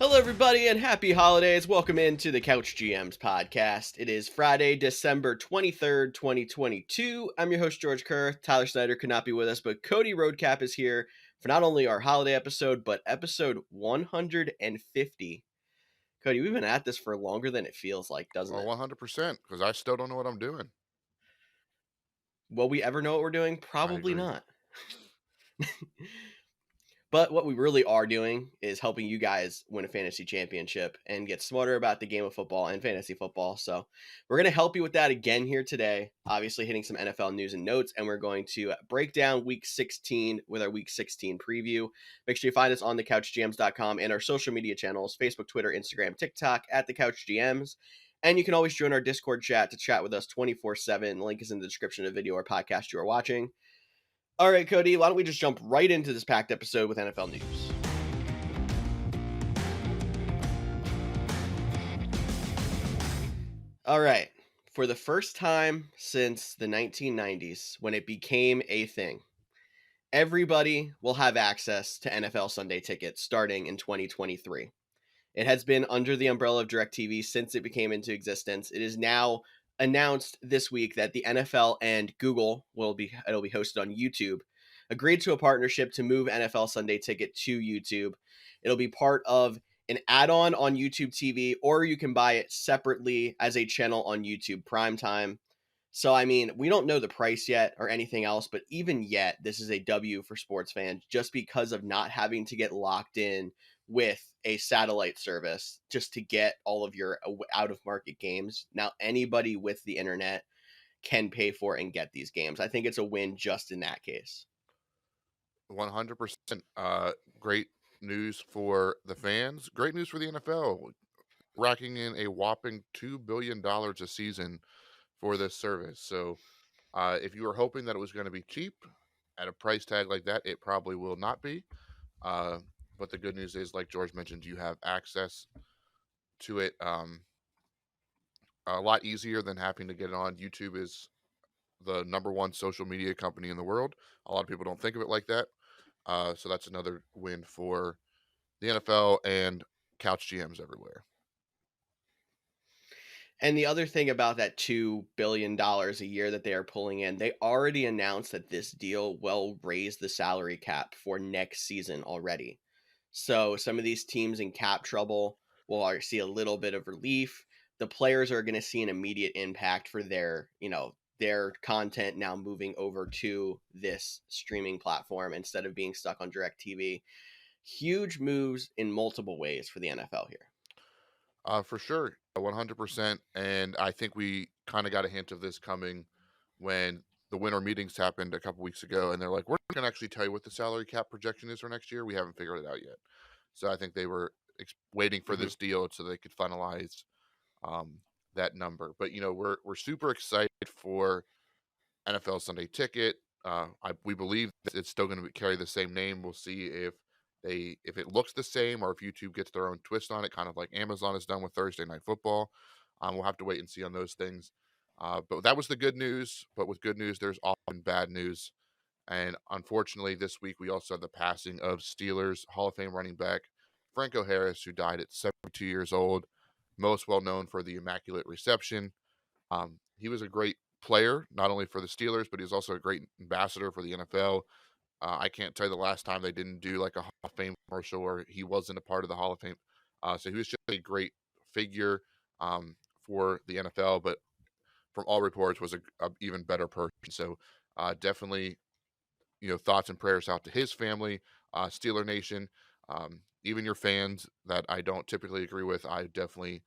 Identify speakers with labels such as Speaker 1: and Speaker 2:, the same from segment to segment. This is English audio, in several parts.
Speaker 1: Hello, everybody, and happy holidays. Welcome into the Couch GMs podcast. It is Friday, December 23rd, 2022. I'm your host, George Kerth. Tyler Snyder could not be with us, but Cody Roadcap is here for not only our holiday episode, but episode 150. Cody, we've been at this for longer than it feels like, doesn't
Speaker 2: Well,
Speaker 1: it?
Speaker 2: 100%, because I still don't know what I'm doing.
Speaker 1: Will we ever know what we're doing?
Speaker 2: I
Speaker 1: Probably
Speaker 2: agree.
Speaker 1: not. But what we really are doing is helping you guys win a fantasy championship and get smarter about the game of football and fantasy football. So we're going to help you with that again here today. Obviously, hitting some NFL news and notes, and we're going to break down week 16 with our week 16 preview. Make sure you find us on thecouchgms.com and our social media channels Facebook, Twitter, Instagram, TikTok at the Couch GMs. And you can always join our Discord chat to chat with us 24/7. Link is in the description of the video or podcast you are watching. All right, Cody, why don't we just jump right into this packed episode with NFL news? All right. For the first time since the 1990s, when it became a thing, everybody will have access to NFL Sunday tickets starting in 2023. It has been under the umbrella of DirecTV since it became into existence. It is now announced this week that the NFL and Google it'll be hosted on YouTube. Agreed to a partnership to move NFL Sunday Ticket to YouTube. It'll be part of an add-on on YouTube TV, or you can buy it separately as a channel on YouTube Primetime. So, I mean, we don't know the price yet or anything else, but even yet, this is a W for sports fans just because of not having to get locked in with a satellite service just to get all of your out of market games. Now, anybody with the internet can pay for and get these games. I think it's a win just in that case.
Speaker 2: 100%. Great news for the fans. Great news for the NFL, racking in a whopping $2 billion a season for this service. So, if you were hoping that it was going to be cheap at a price tag like that, it probably will not be. Uh, but the good news is, like George mentioned, you have access to it a lot easier than having to get it on. YouTube is the number one social media company in the world. A lot of people don't think of it like that. So that's another win for the NFL and couch GMs everywhere.
Speaker 1: And the other thing about that $2 billion a year that they are pulling in, they already announced that this deal will raise the salary cap for next season already. So some of these teams in cap trouble will see a little bit of relief. The players are going to see an immediate impact for their content now moving over to this streaming platform instead of being stuck on DirecTV. Huge moves in multiple ways for the NFL here.
Speaker 2: For sure, 100%. And I think we kind of got a hint of this coming when the winter meetings happened a couple weeks ago, and they're like, "We're not going to actually tell you what the salary cap projection is for next year. We haven't figured it out yet." So I think they were waiting for
Speaker 1: Mhm.
Speaker 2: this deal so they could finalize um, that number. But we're super excited for NFL Sunday Ticket. We believe that it's still going to carry the same name. We'll see if it looks the same or if YouTube gets their own twist on it, kind of like Amazon has done with Thursday Night Football. We'll have to wait and see on those things. But that was the good news. But with good news, there's often bad news. And unfortunately, this week we also had the passing of Steelers Hall of Fame running back Franco Harris, who died at 72 years old, most well known for the Immaculate Reception. He was a great player, not only for the Steelers, but he was also a great ambassador for the NFL. I can't tell you the last time they didn't do like a Hall of Fame commercial where he wasn't a part of the Hall of Fame. So he was just a great figure for the NFL, but from all reports was a even better person. So definitely, thoughts and prayers out to his family, Steeler Nation, even your fans that I don't typically agree with. I definitely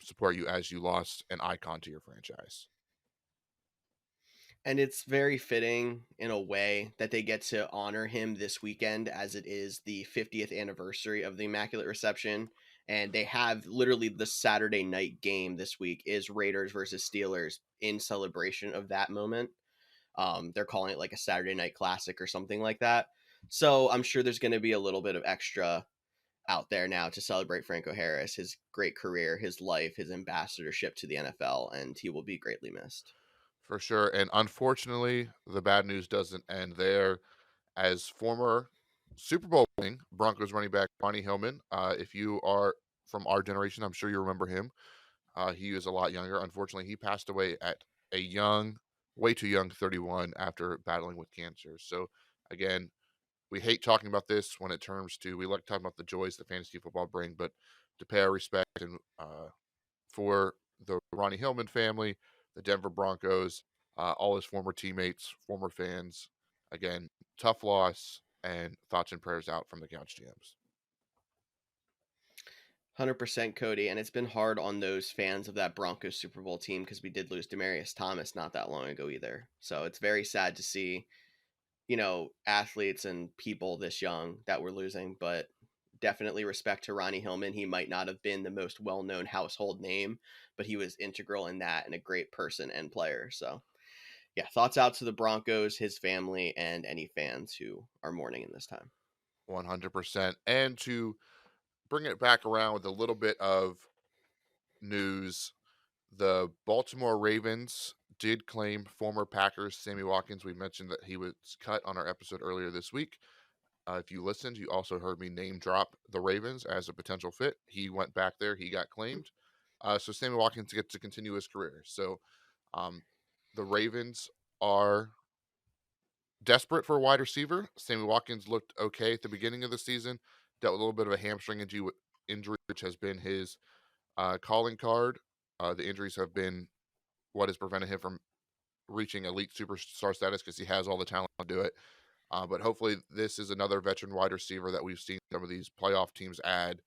Speaker 2: support you as you lost an icon to your franchise.
Speaker 1: And it's very fitting in a way that they get to honor him this weekend as it is the 50th anniversary of the Immaculate Reception. And they have literally the Saturday night game this week is Raiders versus Steelers in celebration of that moment. They're calling it like a Saturday night classic or something like that. So I'm sure there's going to be a little bit of extra out there now to celebrate Franco Harris, his great career, his life, his ambassadorship to the NFL, and he will be greatly missed.
Speaker 2: For sure. And unfortunately, the bad news doesn't end there. As former Super Bowl winning Broncos running back Ronnie Hillman. If you are from our generation, I'm sure you remember him. He was a lot younger. Unfortunately, he passed away at a young, way too young, 31, after battling with cancer. So, again, we hate talking about this when it turns to, we like talking about the joys that fantasy football bring, but to pay our respect and for the Ronnie Hillman family, the Denver Broncos, all his former teammates, former fans, again, tough loss, and thoughts and prayers out from the Couch GMs.
Speaker 1: 100% Cody, and it's been hard on those fans of that Broncos Super Bowl team because we did lose Demarius Thomas not that long ago either. So it's very sad to see, athletes and people this young that we're losing, but definitely respect to Ronnie Hillman. He might not have been the most well-known household name, but he was integral in that and a great person and player. So, yeah, thoughts out to the Broncos, his family, and any fans who are mourning in this time.
Speaker 2: 100%. And to bring it back around with a little bit of news, the Baltimore Ravens did claim former Packers Sammy Watkins. We mentioned that he was cut on our episode earlier this week. If you listened, you also heard me name drop the Ravens as a potential fit. He went back there, he got claimed. So Sammy Watkins gets to continue his career. So um, the Ravens are desperate for a wide receiver. Sammy Watkins looked okay at the beginning of the season, dealt with a little bit of a hamstring injury, which has been his calling card. The injuries have been what has prevented him from reaching elite superstar status because he has all the talent to do it. But hopefully, this is another veteran wide receiver that we've seen some of these playoff teams add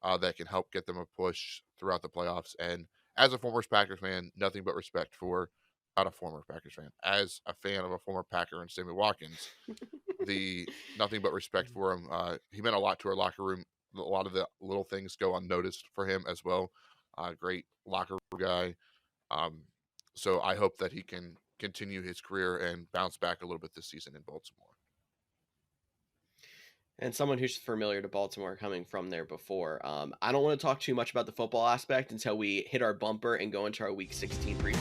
Speaker 2: that can help get them a push throughout the playoffs. And as a former Packers fan, nothing but respect for, not a former Packers fan, as a fan of a former Packer and Sammy Watkins, the nothing but respect for him. He meant a lot to our locker room. A lot of the little things go unnoticed for him as well. Great locker room guy. Um, so I hope that he can continue his career and bounce back a little bit this season in Baltimore.
Speaker 1: And someone who's familiar to Baltimore coming from there before. I don't want to talk too much about the football aspect until we hit our bumper and go into our Week 16 preview.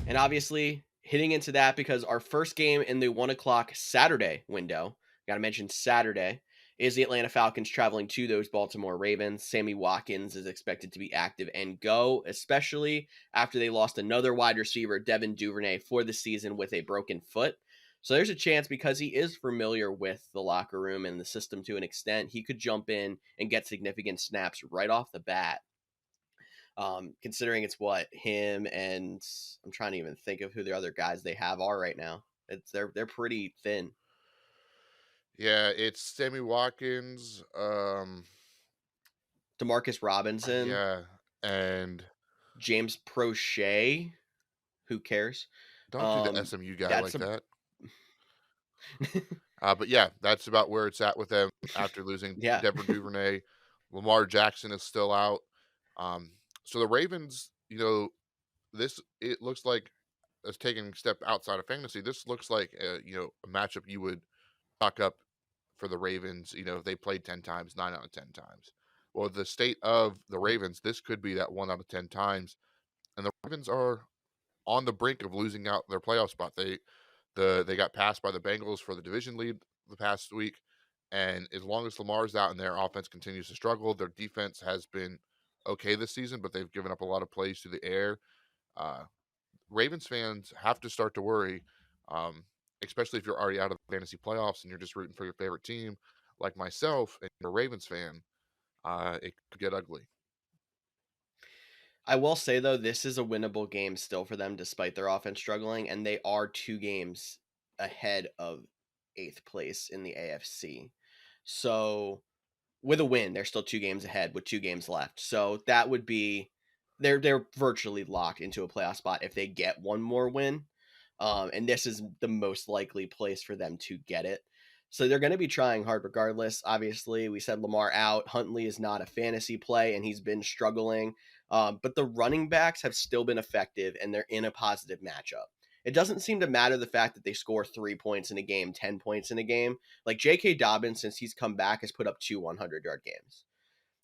Speaker 1: And obviously, hitting into that because our first game in the 1 o'clock Saturday window, got to mention Saturday, is the Atlanta Falcons traveling to those Baltimore Ravens. Sammy Watkins is expected to be active and go, especially after they lost another wide receiver, Devin Duvernay, for the season with a broken foot. So there's a chance, because he is familiar with the locker room and the system to an extent, he could jump in and get significant snaps right off the bat. Considering it's what him and I'm trying to even think of who the other guys they have are right now. They're pretty thin.
Speaker 2: Yeah, it's Sammy Watkins.
Speaker 1: Demarcus Robinson,
Speaker 2: Yeah, and
Speaker 1: James Prochet. Who cares?
Speaker 2: don't do the
Speaker 1: Um,
Speaker 2: SMU guy
Speaker 1: that's
Speaker 2: like
Speaker 1: a
Speaker 2: that. But yeah, that's about where it's at with them after losing
Speaker 1: yeah.
Speaker 2: Deborah Duvernay. Lamar Jackson is still out. Um, so the Ravens, this it looks like as taking a step outside of fantasy. This looks like a matchup you would chalk up for the Ravens. If they played 10 times, 9 out of 10 times. Well, the state of the Ravens, this could be that 1 out of 10 times, and the Ravens are on the brink of losing out their playoff spot. They got passed by the Bengals for the division lead the past week, and as long as Lamar's out and their offense continues to struggle, their defense has been okay this season, but they've given up a lot of plays through the air. Uh, Ravens fans have to start to worry, um, especially if you're already out of the fantasy playoffs and you're just rooting for your favorite team, like myself and you're a Ravens fan. It could get ugly.
Speaker 1: I will say though, this is a winnable game still for them, despite their offense struggling, and they are 2 games ahead of eighth place in the AFC. So with a win, they're still 2 games ahead with 2 games left. So that would be they're virtually locked into a playoff spot if they get one more win. And this is the most likely place for them to get it. So they're going to be trying hard regardless. Obviously, we said Lamar out. Huntley is not a fantasy play, and he's been struggling. But the running backs have still been effective, and they're in a positive matchup. It doesn't seem to matter the fact that they score 3 points in a game, 10 points in a game. Like J.K. Dobbins, since he's come back, has put up 2 100-yard games.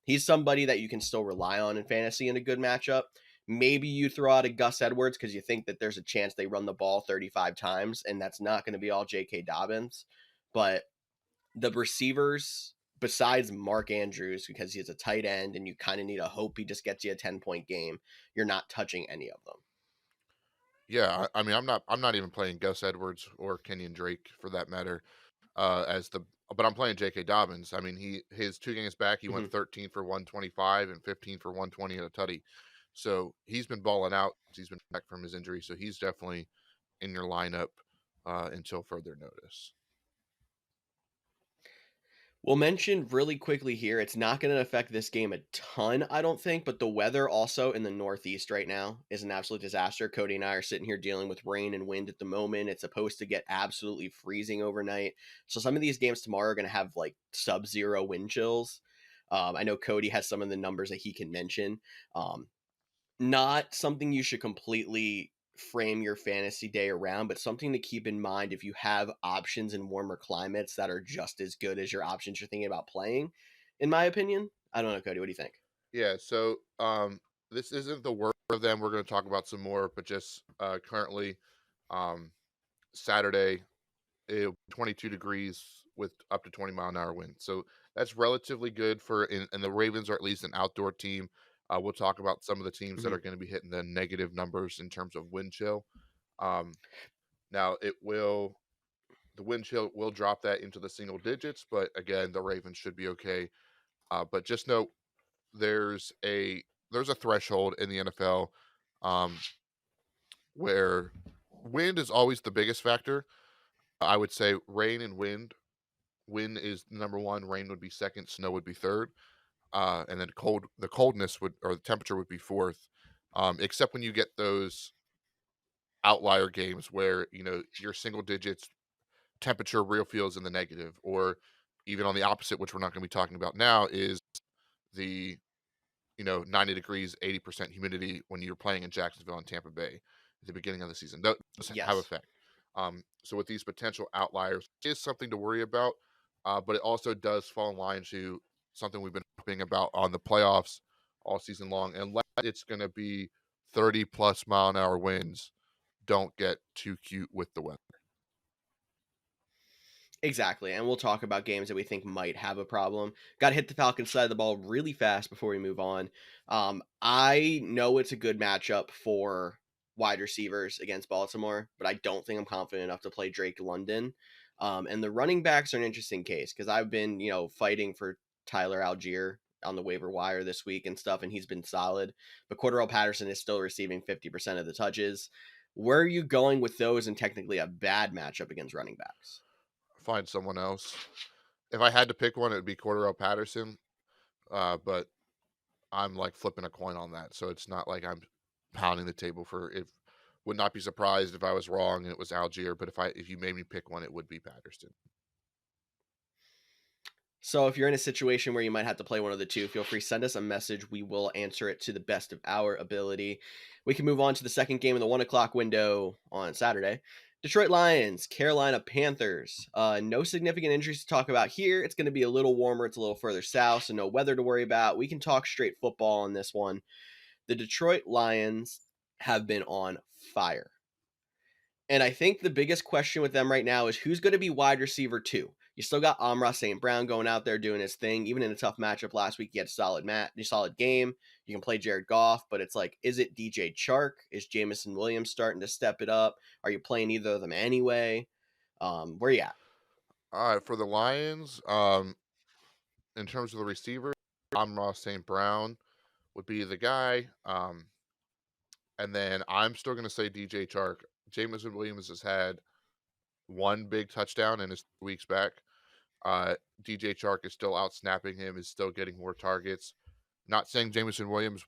Speaker 1: He's somebody that you can still rely on in fantasy in a good matchup. Maybe you throw out a Gus Edwards because you think that there's a chance they run the ball 35 times, and that's not going to be all J.K. Dobbins. But the receivers, besides Mark Andrews, because he's a tight end and you kind of need to hope he just gets you a 10-point game, you're not touching any of them.
Speaker 2: Yeah, I mean, I'm not even playing Gus Edwards or Kenyon Drake for that matter. As the But I'm playing J.K. Dobbins. I mean, his 2 games back, he went
Speaker 1: Mhm.
Speaker 2: 13 for 125 and 15 for 120 and a tutty. So he's been balling out. He's been back from his injury, so he's definitely in your lineup until further notice.
Speaker 1: We'll mention really quickly here, it's not going to affect this game a ton, I don't think, but the weather also in the Northeast right now is an absolute disaster. Cody and I are sitting here dealing with rain and wind at the moment. It's supposed to get absolutely freezing overnight. So some of these games tomorrow are going to have like sub-zero wind chills. I know Cody has some of the numbers that he can mention. Um, Not something you should completely frame your fantasy day around, but something to keep in mind if you have options in warmer climates that are just as good as your options you're thinking about playing, in my opinion. I don't know, Cody. What do you think?
Speaker 2: Yeah, so this isn't the worst of them. We're going to talk about some more, but just currently, um, Saturday, 22 degrees with up to 20-mile-an-hour wind. So that's relatively good and the Ravens are at least an outdoor team. We'll talk about some of the teams that
Speaker 1: Mhm.
Speaker 2: are going to be hitting the negative numbers in terms of wind chill. Um, Now the wind chill will drop that into the single digits, but again, the Ravens should be okay. But just know there's a there's a threshold in the NFL um, where wind is always the biggest factor. I would say rain and wind. Wind is number one, rain would be second, snow would be third, and then the coldness would or the temperature would be fourth. Except when you get those outlier games where your single digits temperature real feels in the negative, or even on the opposite, which we're not going to be talking about now, is the 90 degrees, 80% humidity when you're playing in Jacksonville and Tampa Bay at the beginning of the season. That does have
Speaker 1: Yes.
Speaker 2: effect. So with these potential outliers, it is something to worry about, but it also does fall in line to something we've been talking about on the playoffs all season long. Unless it's going to be 30 plus mile an hour winds, don't get too cute with the weather.
Speaker 1: Exactly. And we'll talk about games that we think might have a problem. Got to hit the Falcons side of the ball really fast before we move on. I know it's a good matchup for wide receivers against Baltimore, but I don't think I'm confident enough to play Drake London. And the running backs are an interesting case because I've been, fighting for Tyler Algier on the waiver wire this week and stuff, and he's been solid. But Cordero Patterson is still receiving 50% of the touches. Where are you going with those and technically a bad matchup against running backs?
Speaker 2: Find someone else. If I had to pick one, it would be Cordero Patterson. But I'm like flipping a coin on that, so it's not like I'm pounding the table for if. Would not be surprised if I was wrong and it was Algier, but if you made me pick one, it would be Patterson.
Speaker 1: So if you're in a situation where you might have to play one of the two, feel free send us a message. We will answer it to the best of our ability. We can move on to the second game in the 1 o'clock window on Saturday. Detroit Lions, Carolina Panthers. No significant injuries to talk about here. It's going to be a little warmer. It's a little further south, so no weather to worry about. We can talk straight football on this one. The Detroit Lions have been on fire. And I think the biggest question with them right now is who's going to be wide receiver two. You still got Amra St. Brown going out there doing his thing. Even in a tough matchup last week, he had a solid game. You can play Jared Goff, but it's like, is it DJ Chark? Is Jamison Williams starting to step it up? Are you playing either of them anyway? Where you at?
Speaker 2: All right, for the Lions, in terms of the receiver, Ross St. Brown would be the guy. And then I'm still going to say DJ Chark. Jameson Williams has had one big touchdown in his 2 weeks back. DJ Chark is still out snapping him, is still getting more targets. Not saying Jameson Williams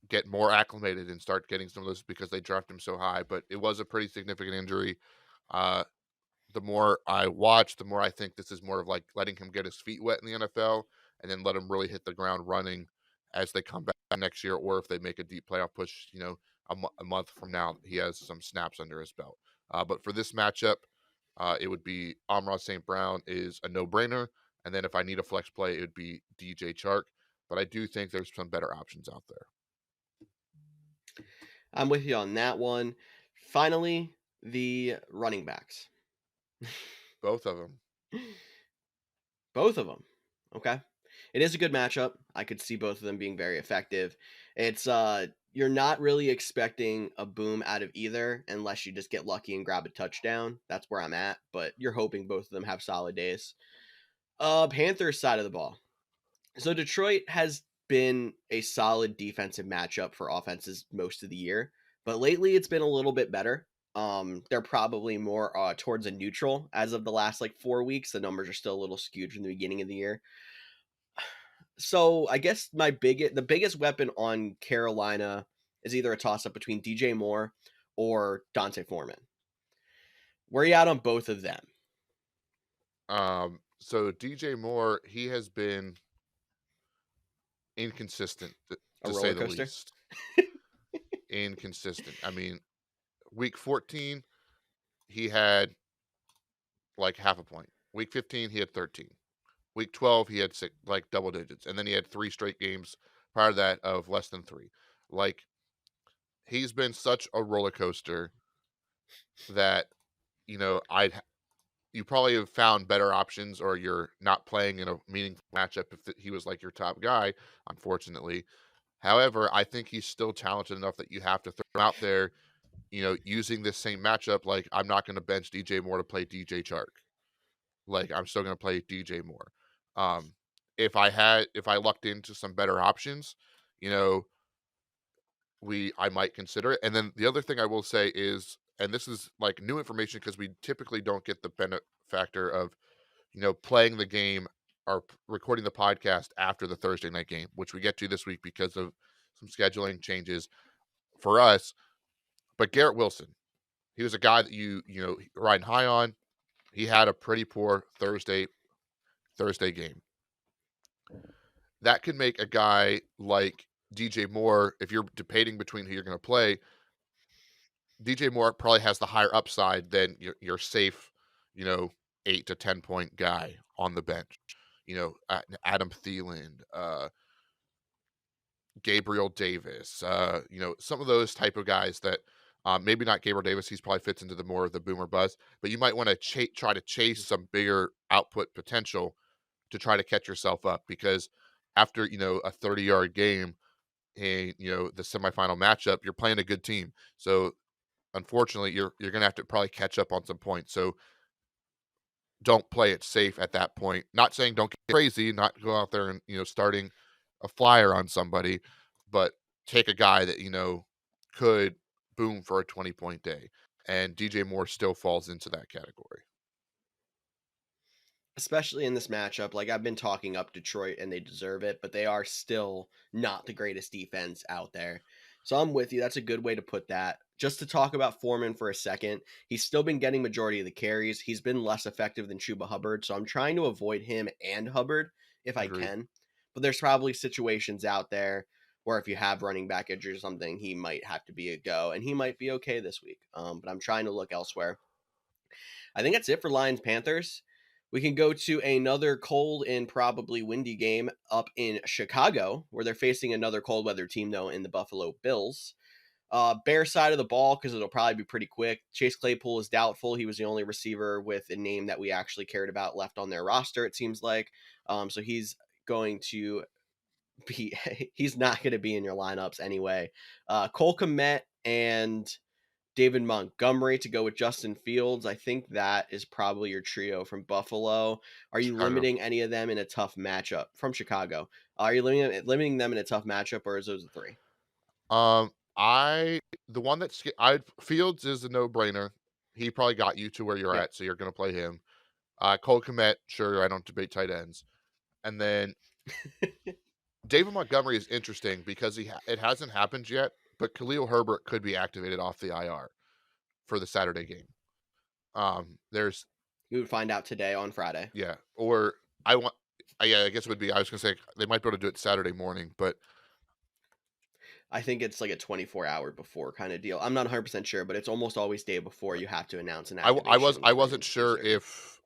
Speaker 2: get more acclimated and start getting some of those because they draft him so high, but it was a pretty significant injury. Uh, the more I watch, the more I think this is more of like letting him get his feet wet in the NFL and then let him really hit the ground running as they come back next year, or if they make a deep playoff push, a month from now, he has some snaps under his belt. But for this matchup, it would be Amon St. Brown is a no-brainer, and then if I need a flex play, it would be DJ Chark. But I do think there's some better options out there.
Speaker 1: I'm with you on that one. Finally, the running backs.
Speaker 2: Both of them.
Speaker 1: Both of them. Okay. It is a good matchup. I could see both of them being very effective. It's you're not really expecting a boom out of either unless you just get lucky and grab a touchdown. That's where I'm at, but you're hoping both of them have solid days. Panthers side of the ball. So Detroit has been a solid defensive matchup for offenses most of the year, but lately it's been a little bit better. They're probably more towards a neutral as of the last like 4 weeks. The numbers are still a little skewed from the beginning of the year. So I guess the biggest weapon on Carolina is either a toss up between DJ Moore or Dante Foreman. Where are you at on both of them?
Speaker 2: So DJ Moore, he has been inconsistent
Speaker 1: A
Speaker 2: to say
Speaker 1: roller
Speaker 2: the
Speaker 1: coaster?
Speaker 2: least. Inconsistent. I mean, week 14, he had like half a point. Week 15, he had 13. Week 12, he had six, like double digits, and then he had 3 straight games prior to that of less than 3. Like, he's been such a roller coaster that you probably have found better options, or you're not playing in a meaningful matchup if he was like your top guy, unfortunately. However, I think he's still talented enough that you have to throw him out there, using this same matchup. Like, I'm not going to bench DJ Moore to play DJ Chark. Like, I'm still going to play DJ Moore. Um, if I lucked into some better options, you know, I might consider it. And then the other thing I will say is, and this is like new information because we typically don't get the benefactor of, playing the game or recording the podcast after the Thursday night game, which we get to this week because of some scheduling changes for us. But Garrett Wilson, he was a guy that riding high on. He had a pretty poor Thursday game. That could make a guy like DJ Moore, if you're debating between who you're going to play, DJ Moore probably has the higher upside than your safe, 8 to 10 point guy on the bench. Adam Thielen, Gabriel Davis, some of those type of guys that maybe not Gabriel Davis. He's probably fits into the more of the boomer buzz, but you might want to try to chase some bigger output potential to try to catch yourself up, because after a 30-yard game and the semifinal matchup, you're playing a good team. So unfortunately, you're gonna have to probably catch up on some points. So don't play it safe at that point. Not saying don't get crazy, not go out there and starting a flyer on somebody, but take a guy that could boom for a 20-point day. And DJ Moore still falls into that category.
Speaker 1: Especially in this matchup. Like I've been talking up Detroit and they deserve it, but they are still not the greatest defense out there. So I'm with you. That's a good way to put that. Just to talk about Foreman for a second, he's still been getting majority of the carries. He's been less effective than Chuba Hubbard, so I'm trying to avoid him and Hubbard if I
Speaker 2: Agreed.
Speaker 1: can. But there's probably situations out there where if you have running back injury or something, he might have to be a go, and he might be okay this week. But I'm trying to look elsewhere. I think that's it for Lions Panthers. We can go to another cold and probably windy game up in Chicago, where they're facing another cold weather team, though, in the Buffalo Bills. Bear side of the ball, because it'll probably be pretty quick. Chase Claypool is doubtful. He was the only receiver with a name that we actually cared about left on their roster, it seems like. So he's going to be, he's not going to be in your lineups anyway. Cole Kmet and David Montgomery to go with Justin Fields. I think that is probably your trio from Buffalo. Are you
Speaker 2: Chicago.
Speaker 1: limiting any of them in a tough matchup from Chicago? Are you limiting them in a tough matchup, or is those the three?
Speaker 2: I the one that's I Fields is a no-brainer. He probably got you to where you're
Speaker 1: Yep.
Speaker 2: at, so you're going to play him. Cole Kmet, sure, I don't debate tight ends. And then David Montgomery is interesting because it hasn't happened yet, but Khalil Herbert could be activated off the IR for the Saturday game. There's
Speaker 1: We would find out today on Friday.
Speaker 2: Yeah, or I want yeah, I guess it would be. I was gonna say they might be able to do it Saturday morning, but
Speaker 1: I think it's like a 24-hour before kind of deal. I'm not 100% sure, but it's almost always day before you have to announce an activation
Speaker 2: I
Speaker 1: from
Speaker 2: wasn't sure
Speaker 1: Missouri.
Speaker 2: if,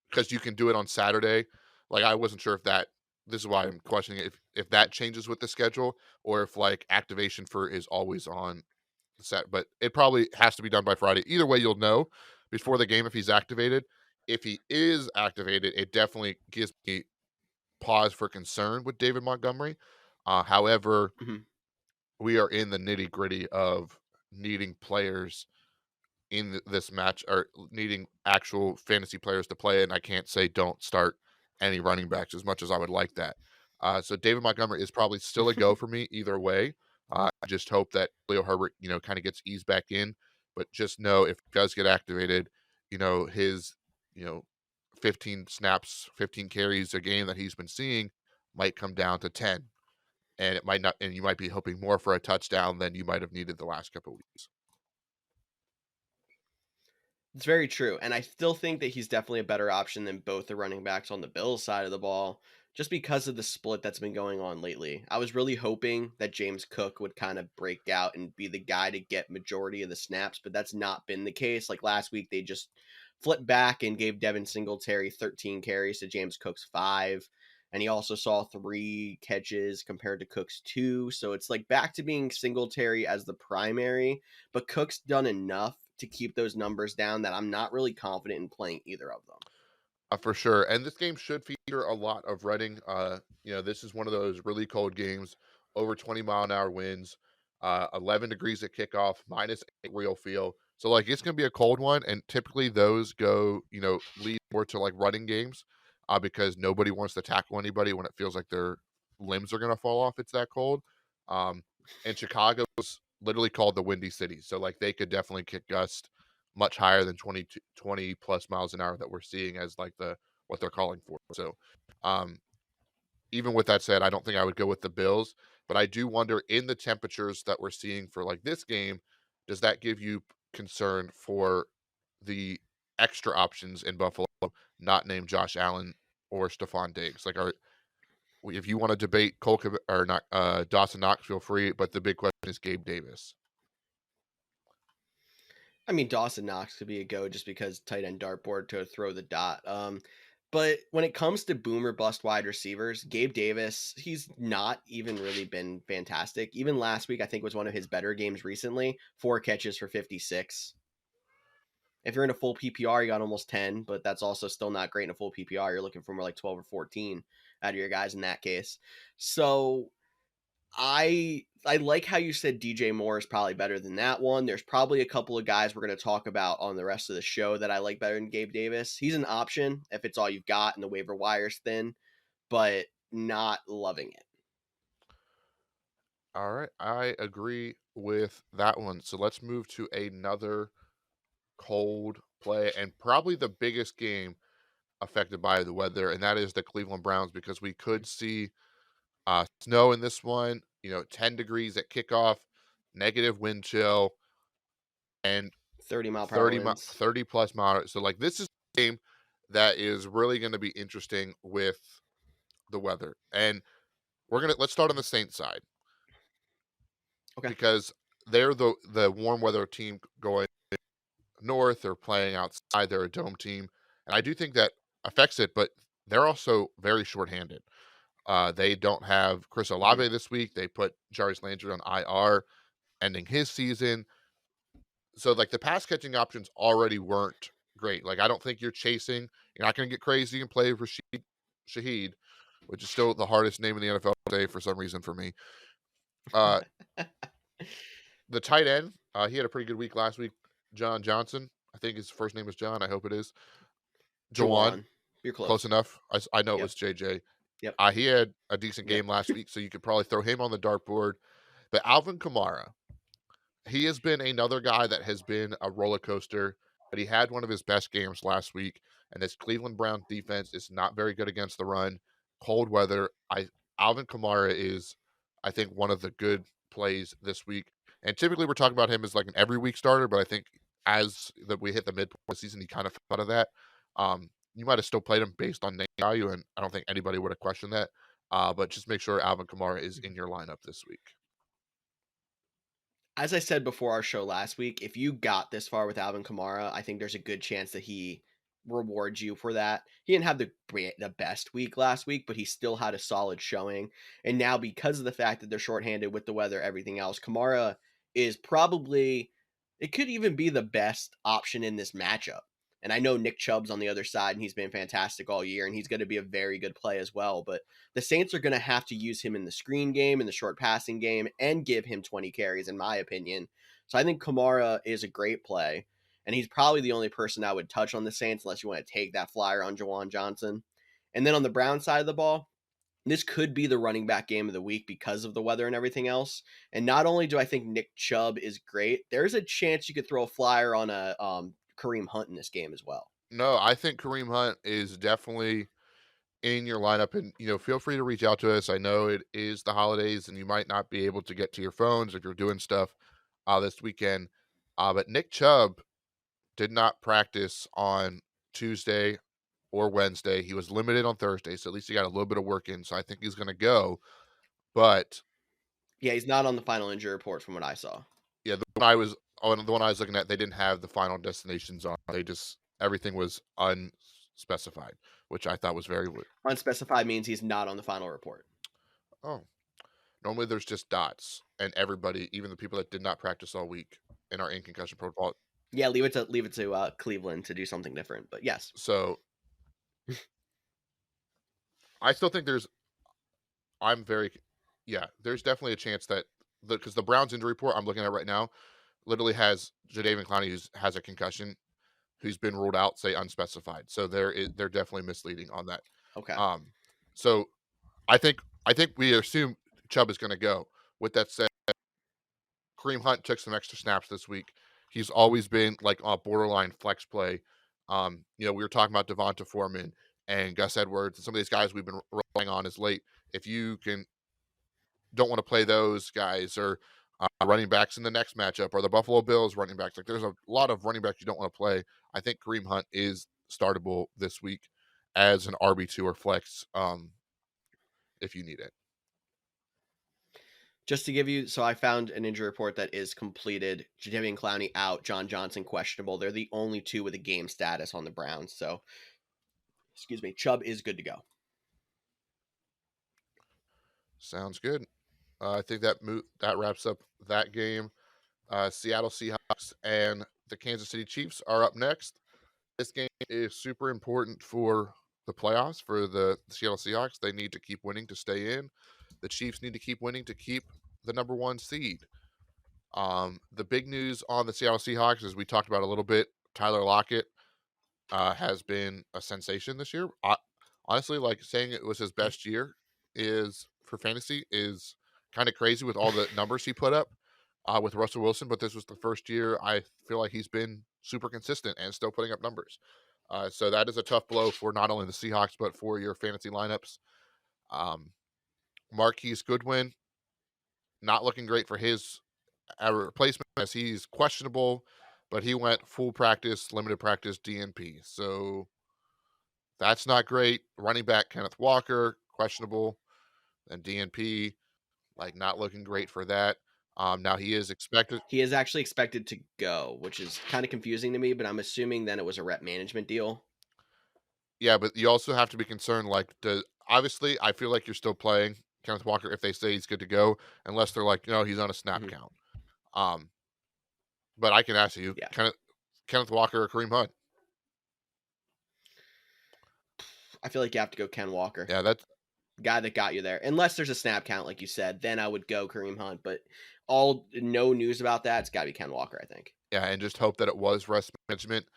Speaker 2: because you can do it on Saturday. Like, I wasn't sure if that. This is why I'm questioning if that changes with the schedule, or if like activation for is always on. set, but it probably has to be done by Friday. Either way, you'll know before the game if he's activated. If he is activated, it definitely gives me pause for concern with David Montgomery. However,
Speaker 1: Mhm.
Speaker 2: we are in the nitty gritty of needing players in this match, or needing actual fantasy players to play, and I can't say don't start any running backs as much as I would like that. So David Montgomery is probably still a go for me either way. I just hope that Leo Herbert, kind of gets eased back in, but just know if he does get activated, his, you know, 15 snaps, 15 carries a game that he's been seeing might come down to 10, and it might not, and you might be hoping more for a touchdown than you might have needed the last couple of weeks.
Speaker 1: It's very true, and I still think that he's definitely a better option than both the running backs on the Bills side of the ball, just because of the split that's been going on lately. I was really hoping that James Cook would kind of break out and be the guy to get majority of the snaps, but that's not been the case. Like last week, they just flipped back and gave Devin Singletary 13 carries to James Cook's 5. And he also saw 3 catches compared to Cook's 2. So it's like back to being Singletary as the primary, but Cook's done enough to keep those numbers down that I'm not really confident in playing either of them.
Speaker 2: For sure. And this game should feature a lot of running. This is one of those really cold games, over 20-mile-an-hour winds, 11 degrees at kickoff, -8 real feel. So, like, it's going to be a cold one. And typically those go, lead more to like running games because nobody wants to tackle anybody when it feels like their limbs are going to fall off. It's that cold. Um, and Chicago was literally called the Windy City. So, like, they could definitely kick gust much higher than 20 plus miles an hour that we're seeing as like what they're calling for. So, um, even with that said, I don't think I would go with the Bills, but I do wonder in the temperatures that we're seeing for like this game, does that give you concern for the extra options in Buffalo, not named Josh Allen or Stephon Diggs? Like, if you want to debate or not, Dawson Knox, feel free. But the big question is Gabe Davis.
Speaker 1: I mean, Dawson Knox could be a go just because tight end dartboard to throw the dot. But when it comes to boomer bust wide receivers, Gabe Davis, he's not even really been fantastic. Even last week, I think was one of his better games recently. 4 catches for 56. If you're in a full PPR, you got almost 10, but that's also still not great in a full PPR. You're looking for more like 12 or 14 out of your guys in that case. So I like how you said DJ Moore is probably better than that one. There's probably a couple of guys we're going to talk about on the rest of the show that I like better than Gabe Davis. He's an option if it's all you've got and the waiver wire's thin, but not loving it.
Speaker 2: All right, I agree with that one. So let's move to another cold play and probably the biggest game affected by the weather, and that is the Cleveland Browns because we could see snow in this one. 10 degrees at kickoff, negative wind chill, and
Speaker 1: 30-mile per hour winds.
Speaker 2: 30 plus moderate. So like this is a game that is really going to be interesting with the weather, and let's start on the Saints side
Speaker 1: Okay.
Speaker 2: because they're the warm weather team going north. They're playing outside. They're a dome team, and I do think that affects it. But they're also very shorthanded. They don't have Chris
Speaker 1: Mhm.
Speaker 2: Olave this week. They put Jarvis Landry on IR, ending his season. So like the pass catching options already weren't great. Like I don't think you're chasing. You're not going to get crazy and play Rashid Shaheed, which is still the hardest name in the NFL today for some reason for me. Uh, the tight end, he had a pretty good week last week. John Johnson, I think his first name is John. I hope it is. Jawan,
Speaker 1: Jawan. You're
Speaker 2: close
Speaker 1: close.
Speaker 2: enough. I know it
Speaker 1: Yep.
Speaker 2: was JJ.
Speaker 1: Yep.
Speaker 2: He had a decent
Speaker 1: Yep.
Speaker 2: game last week, so you could probably throw him on the dartboard. But Alvin Kamara, he has been another guy that has been a roller coaster, but he had one of his best games last week. And this Cleveland Browns defense is not very good against the run. Cold weather. Alvin Kamara is, I think, one of the good plays this week. And typically we're talking about him as like an every week starter, but I think as that we hit the midpoint of the season, he kind of fell out of that. You might have still played him based on name value, and I don't think anybody would have questioned that. But just make sure Alvin Kamara is in your lineup this week.
Speaker 1: As I said before our show last week, if you got this far with Alvin Kamara, I think there's a good chance that he rewards you for that. He didn't have the best week last week, but he still had a solid showing. And now because of the fact that they're shorthanded with the weather, everything else, Kamara is probably, it could even be the best option in this matchup. And I know Nick Chubb's on the other side, and he's been fantastic all year, and he's going to be a very good play as well. But the Saints are going to have to use him in the screen game, in the short passing game, and give him 20 carries, in my opinion. So I think Kamara is a great play, and he's probably the only person I would touch on the Saints unless you want to take that flyer on Jawan Johnson. And then on the Brown side of the ball, this could be the running back game of the week because of the weather and everything else. And not only do I think Nick Chubb is great, there's a chance you could throw a flyer on a Kareem Hunt in this game as well.
Speaker 2: No, I think Kareem Hunt is definitely in your lineup, and feel free to reach out to us. I know it is the holidays, and you might not be able to get to your phones if you're doing stuff this weekend. But Nick Chubb did not practice on Tuesday or Wednesday. He was limited on Thursday, so at least he got a little bit of work in. So I think he's going to go. But
Speaker 1: Yeah, he's not on the final injury report from what I saw.
Speaker 2: yeah, the one I was looking at, they didn't have the final destinations on. They just everything was unspecified, which I thought was very weird.
Speaker 1: Unspecified means he's not on the final report.
Speaker 2: Oh, normally there's just dots, and everybody, even the people that did not practice all week and are in concussion protocol.
Speaker 1: Yeah, leave it to Cleveland to do something different. But yes,
Speaker 2: So I still think there's definitely a chance that because the Browns injury report I'm looking at right now literally has Jadeveon Clowney who has a concussion, who's been ruled out, say unspecified. So they're definitely misleading on that.
Speaker 1: okay.
Speaker 2: So I think we assume Chubb is going to go. With that said, Kareem Hunt took some extra snaps this week. He's always been like a borderline flex play. We were talking about Devonta Foreman and Gus Edwards and some of these guys we've been relying on as late. If you don't want to play those guys or running backs in the next matchup or the Buffalo Bills running backs, like there's a lot of running backs you don't want to play. I think Kareem Hunt is startable this week as an RB2 or flex if you need it.
Speaker 1: Just to give you, so I found an injury report that is completed. Jadeveon Clowney out, John Johnson questionable. They're the only two with a game status on the Browns. So, excuse me, Chubb is good to go.
Speaker 2: Sounds good. I think that wraps up that game. Seattle Seahawks and the Kansas City Chiefs are up next. This game is super important for the playoffs for the Seattle Seahawks. They need to keep winning to stay in. The Chiefs need to keep winning to keep the number one seed. The big news on the Seattle Seahawks, as we talked about a little bit, Tyler Lockett has been a sensation this year. Honestly, like saying it was his best year is for fantasy is kind of crazy with all the numbers he put up with Russell Wilson. But this was the first year I feel like he's been super consistent and still putting up numbers. So that is a tough blow for not only the Seahawks but for your fantasy lineups. Marquise Goodwin, not looking great for his replacement as he's questionable, but he went full practice, limited practice, DNP. So that's not great. Running back Kenneth Walker, questionable, and DNP, like not looking great for that. Now he is expected.
Speaker 1: He is actually expected to go, which is kind of confusing to me, but I'm assuming then it was a rep management deal.
Speaker 2: Yeah, but you also have to be concerned. Like, obviously, I feel like you're still playing Kenneth Walker if they say he's good to go, unless they're like, no, he's on a snap count. But I can ask you,
Speaker 1: Yeah.
Speaker 2: Kenneth Walker or Kareem Hunt?
Speaker 1: I feel like you have to go Ken Walker.
Speaker 2: Yeah, that's
Speaker 1: guy that got you there. Unless there's a snap count, like you said, then I would go Kareem Hunt. But no news about that. It's got to be Ken Walker, I think.
Speaker 2: yeah, and just hope that it was rest management.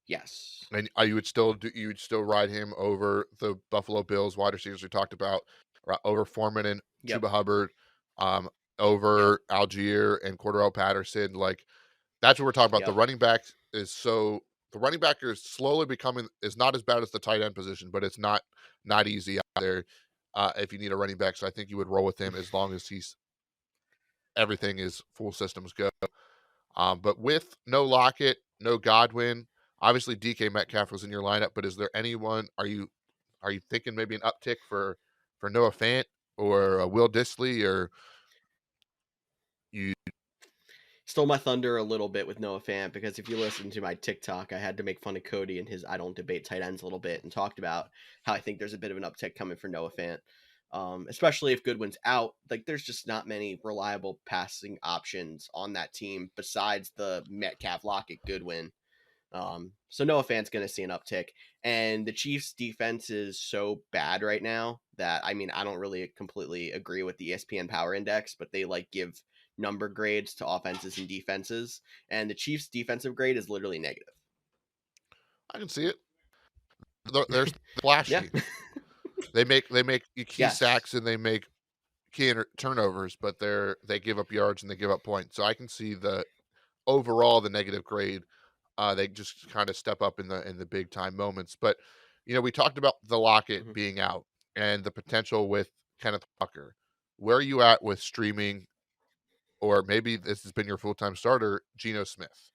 Speaker 1: Yes.
Speaker 2: And you would still ride him over the Buffalo Bills wide receivers we talked about, over Foreman and Chuba Hubbard, over Algier and Cordell Patterson. Like that's what we're talking about. The running back is slowly becoming is not as bad as the tight end position, but it's not easy out there if you need a running back. So I think you would roll with him as long as everything is full systems go. But with no Lockett, no Godwin, obviously DK Metcalf was in your lineup, but is there anyone? Are you thinking maybe an uptick for Noah Fant or Will Dissly, or you
Speaker 1: stole my thunder a little bit with Noah Fant, because if you listen to my TikTok, I had to make fun of Cody and his I don't debate tight ends a little bit and talked about how I think there's a bit of an uptick coming for Noah Fant. especially if Goodwin's out. Like, there's just not many reliable passing options on that team besides the Metcalf, Lockett, Goodwin. So Noah Fant's going to see an uptick, and the Chiefs' defense is so bad right now that, I mean, I don't really completely agree with the ESPN Power Index, but they like give number grades to offenses and defenses, and the Chiefs' defensive grade is literally negative.
Speaker 2: I can see it. They're
Speaker 1: Yeah.
Speaker 2: flashy. They make key
Speaker 1: Yes.
Speaker 2: sacks and they make key turnovers, but they give up yards and they give up points. So I can see the overall the negative grade. They just kind of step up in the big time moments. But we talked about the Lockett
Speaker 1: Mhm.
Speaker 2: being out and the potential with Kenneth Walker. Where are you at with streaming, or maybe this has been your full time starter, Geno Smith?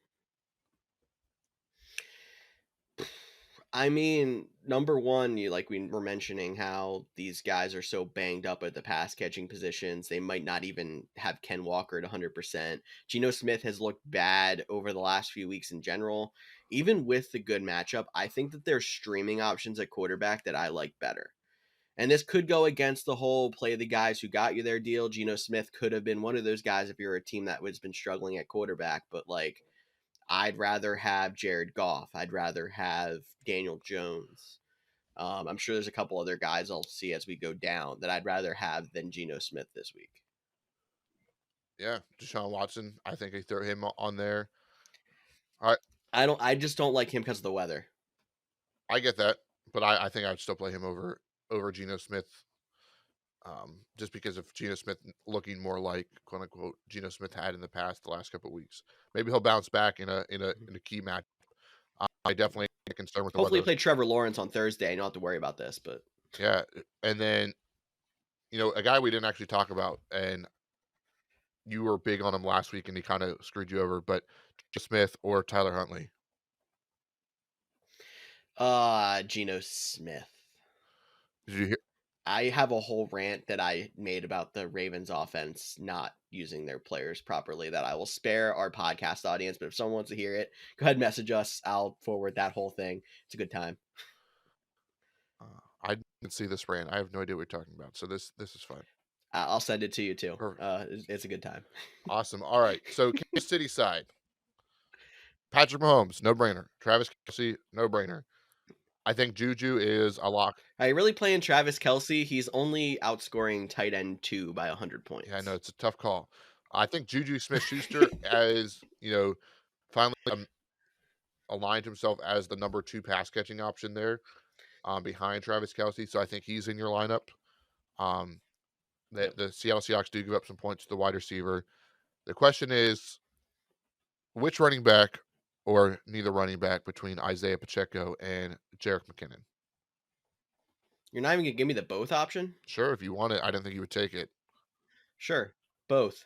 Speaker 1: I mean, number one, we were mentioning how these guys are so banged up at the pass catching positions. They might not even have Ken Walker at 100%. Geno Smith has looked bad over the last few weeks in general. Even with the good matchup, I think that there's streaming options at quarterback that I like better. And this could go against the whole play the guys who got you their deal. Geno Smith could have been one of those guys if you're a team that has been struggling at quarterback, but like, I'd rather have Jared Goff. I'd rather have Daniel Jones. I'm sure there's a couple other guys I'll see as we go down that I'd rather have than Geno Smith this week.
Speaker 2: Yeah, Deshaun Watson. I think they throw him on there. I
Speaker 1: I just don't like him because of the weather.
Speaker 2: I get that, but I think I'd still play him over Geno Smith. Just because of Geno Smith looking more like quote unquote Geno Smith had in the past the last couple of weeks. Maybe he'll bounce back in a key match. I definitely get concerned with the
Speaker 1: Hopefully, you
Speaker 2: weather.
Speaker 1: play Trevor Lawrence on Thursday, and you don't have to worry about this. But
Speaker 2: Yeah, and then a guy we didn't actually talk about, and you were big on him last week, and he kind of screwed you over. But Smith or Tyler Huntley?
Speaker 1: Geno Smith.
Speaker 2: Did you hear?
Speaker 1: I have a whole rant that I made about the Ravens offense not using their players properly that I will spare our podcast audience. But if someone wants to hear it, go ahead and message us. I'll forward that whole thing. It's a good time.
Speaker 2: I didn't see this rant. I have no idea what you're talking about. So this is fine.
Speaker 1: I'll send it to you too.
Speaker 2: Perfect.
Speaker 1: It's a good time.
Speaker 2: Awesome. All right. So Kansas City side, Patrick Mahomes, no brainer. Travis Kelsey, no brainer. I think Juju is a lock.
Speaker 1: Are you really playing Travis Kelsey? He's only outscoring tight end 2 by 100
Speaker 2: Yeah, I know
Speaker 1: points.
Speaker 2: it's a tough call. I think Juju Smith-Schuster as finally aligned himself as the number 2 pass catching option there, behind Travis Kelsey. So I think he's in your lineup. Um,
Speaker 1: Yep.
Speaker 2: the Seattle Seahawks do give up some points to the wide receiver. The question is, which running back or neither running back between Isaiah Pacheco and Jerick McKinnon?
Speaker 1: You're not even going to give me the both option?
Speaker 2: Sure, if you want it. I don't think you would take it.
Speaker 1: Sure. Both.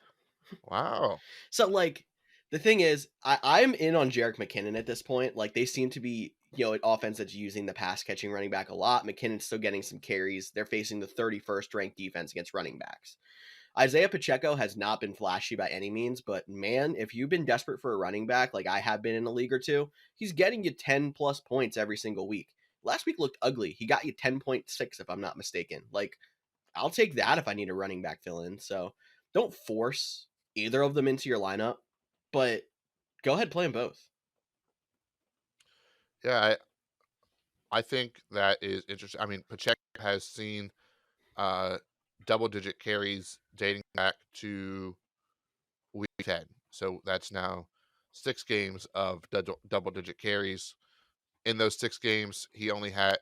Speaker 2: Wow.
Speaker 1: So, like, the thing is, I'm in on Jerick McKinnon at this point. Like, they seem to be, an offense that's using the pass catching running back a lot. McKinnon's still getting some carries. They're facing the 31st ranked defense against running backs. Isaiah Pacheco has not been flashy by any means, but man, if you've been desperate for a running back, like I have been in a league or two, he's getting you 10 plus points every single week. Last week looked ugly. He got you 10.6, if I'm not mistaken. Like, I'll take that if I need a running back fill in. So don't force either of them into your lineup, but go ahead, play them both.
Speaker 2: Yeah, I think that is interesting. I mean, Pacheco has seen uh, double digit carries dating back to week 10. So that's now 6 games of double digit carries. In those 6 games, he only had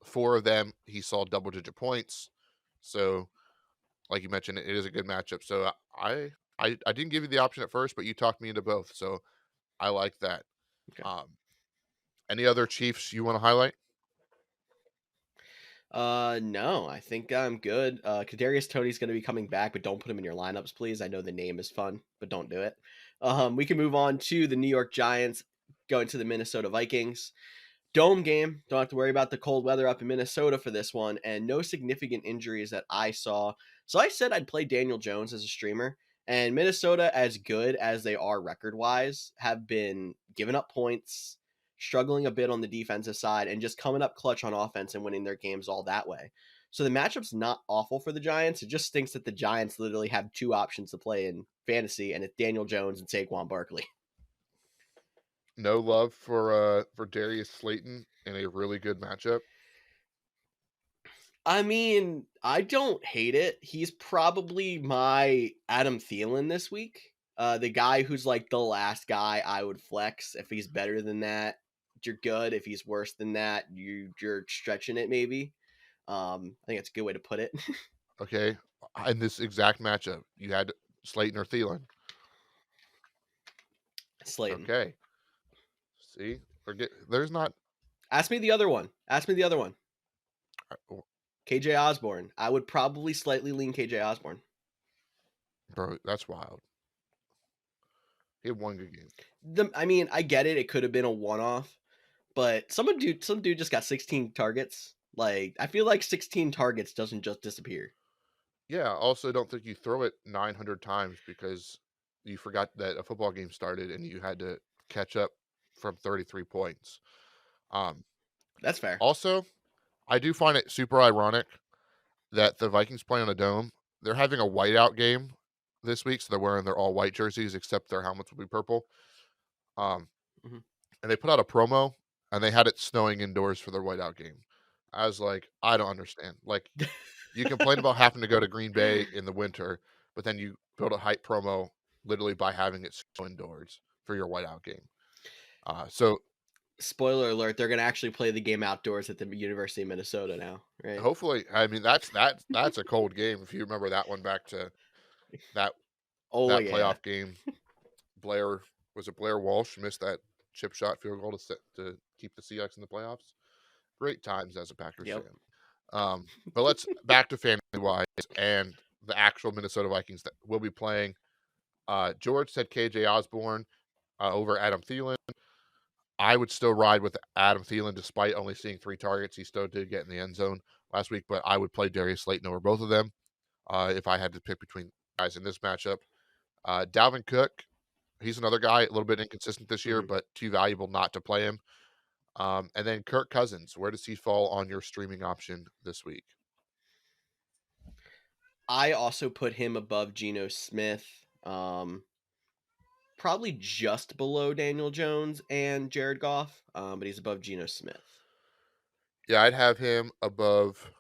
Speaker 2: 4 of them. He saw double digit points. So, like you mentioned, it is a good matchup. So I didn't give you the option at first, but you talked me into both. So I like that.
Speaker 1: Okay.
Speaker 2: Um, any other Chiefs you want to highlight?
Speaker 1: No, I think I'm good. Kadarius Tony's going to be coming back, but don't put him in your lineups, please. I know the name is fun, but don't do it. We can move on to the New York Giants going to the Minnesota Vikings. Dome game. Don't have to worry about the cold weather up in Minnesota for this one, and no significant injuries that I saw. So I said I'd play Daniel Jones as a streamer, and Minnesota, as good as they are record wise, have been giving up points, struggling a bit on the defensive side, and just coming up clutch on offense and winning their games all that way. So the matchup's not awful for the Giants. It just stinks that the Giants literally have two options to play in fantasy, and it's Daniel Jones and Saquon Barkley.
Speaker 2: No love for Darius Slayton in a really good matchup.
Speaker 1: I mean, I don't hate it. He's probably my Adam Thielen this week. The guy who's like the last guy I would flex. If he's better than that, you're good. If he's worse than that, you're stretching it maybe. I think that's a good way to put it.
Speaker 2: Okay, in this exact matchup, you had Slayton or Thielen.
Speaker 1: Slayton.
Speaker 2: Okay, see, there's not.
Speaker 1: Ask me the other one. Ask me the other one.
Speaker 2: uh,
Speaker 1: KJ Osborne. I would probably slightly lean KJ Osborne.
Speaker 2: Bro, that's wild. He had one good game.
Speaker 1: I mean, I get it. It could have been a one-off, but some dude just got 16 targets. Like, I feel like 16 targets doesn't just disappear.
Speaker 2: Yeah, also don't think you throw it 900 times because you forgot that a football game started and you had to catch up from 33 points.
Speaker 1: That's fair.
Speaker 2: Also, I do find it super ironic that the Vikings play on a dome. They're having a whiteout game this week, so they're wearing their all white jerseys, except their helmets will be purple. Um,
Speaker 1: Mhm.
Speaker 2: and they put out a promo, and they had it snowing indoors for their whiteout game. I was like, I don't understand. Like, you complain about having to go to Green Bay in the winter, but then you build a hype promo literally by having it snow indoors for your whiteout game. So
Speaker 1: Spoiler alert, they're going to actually play the game outdoors at the University of Minnesota now, right?
Speaker 2: hopefully, I mean that's a cold game if you remember that one back to that
Speaker 1: Oh,
Speaker 2: that
Speaker 1: yeah.
Speaker 2: playoff game. Blair Walsh missed that chip shot field goal to keep the Seahawks in the playoffs. Great times as a Packers
Speaker 1: Yep.
Speaker 2: fan. But let's back to fantasy wise and the actual Minnesota Vikings that will be playing. George said KJ Osborne over Adam Thielen. I would still ride with Adam Thielen despite only seeing 3 targets. He still did get in the end zone last week, but I would play Darius Slayton over both of them if I had to pick between guys in this matchup. Dalvin Cook, he's another guy, a little bit inconsistent this year,
Speaker 1: Mhm.
Speaker 2: but too valuable not to play him. And then Kirk Cousins, where does he fall on your streaming option this week?
Speaker 1: I also put him above Geno Smith. Probably just below Daniel Jones and Jared Goff, but he's above Geno Smith.
Speaker 2: Yeah, I'd have him above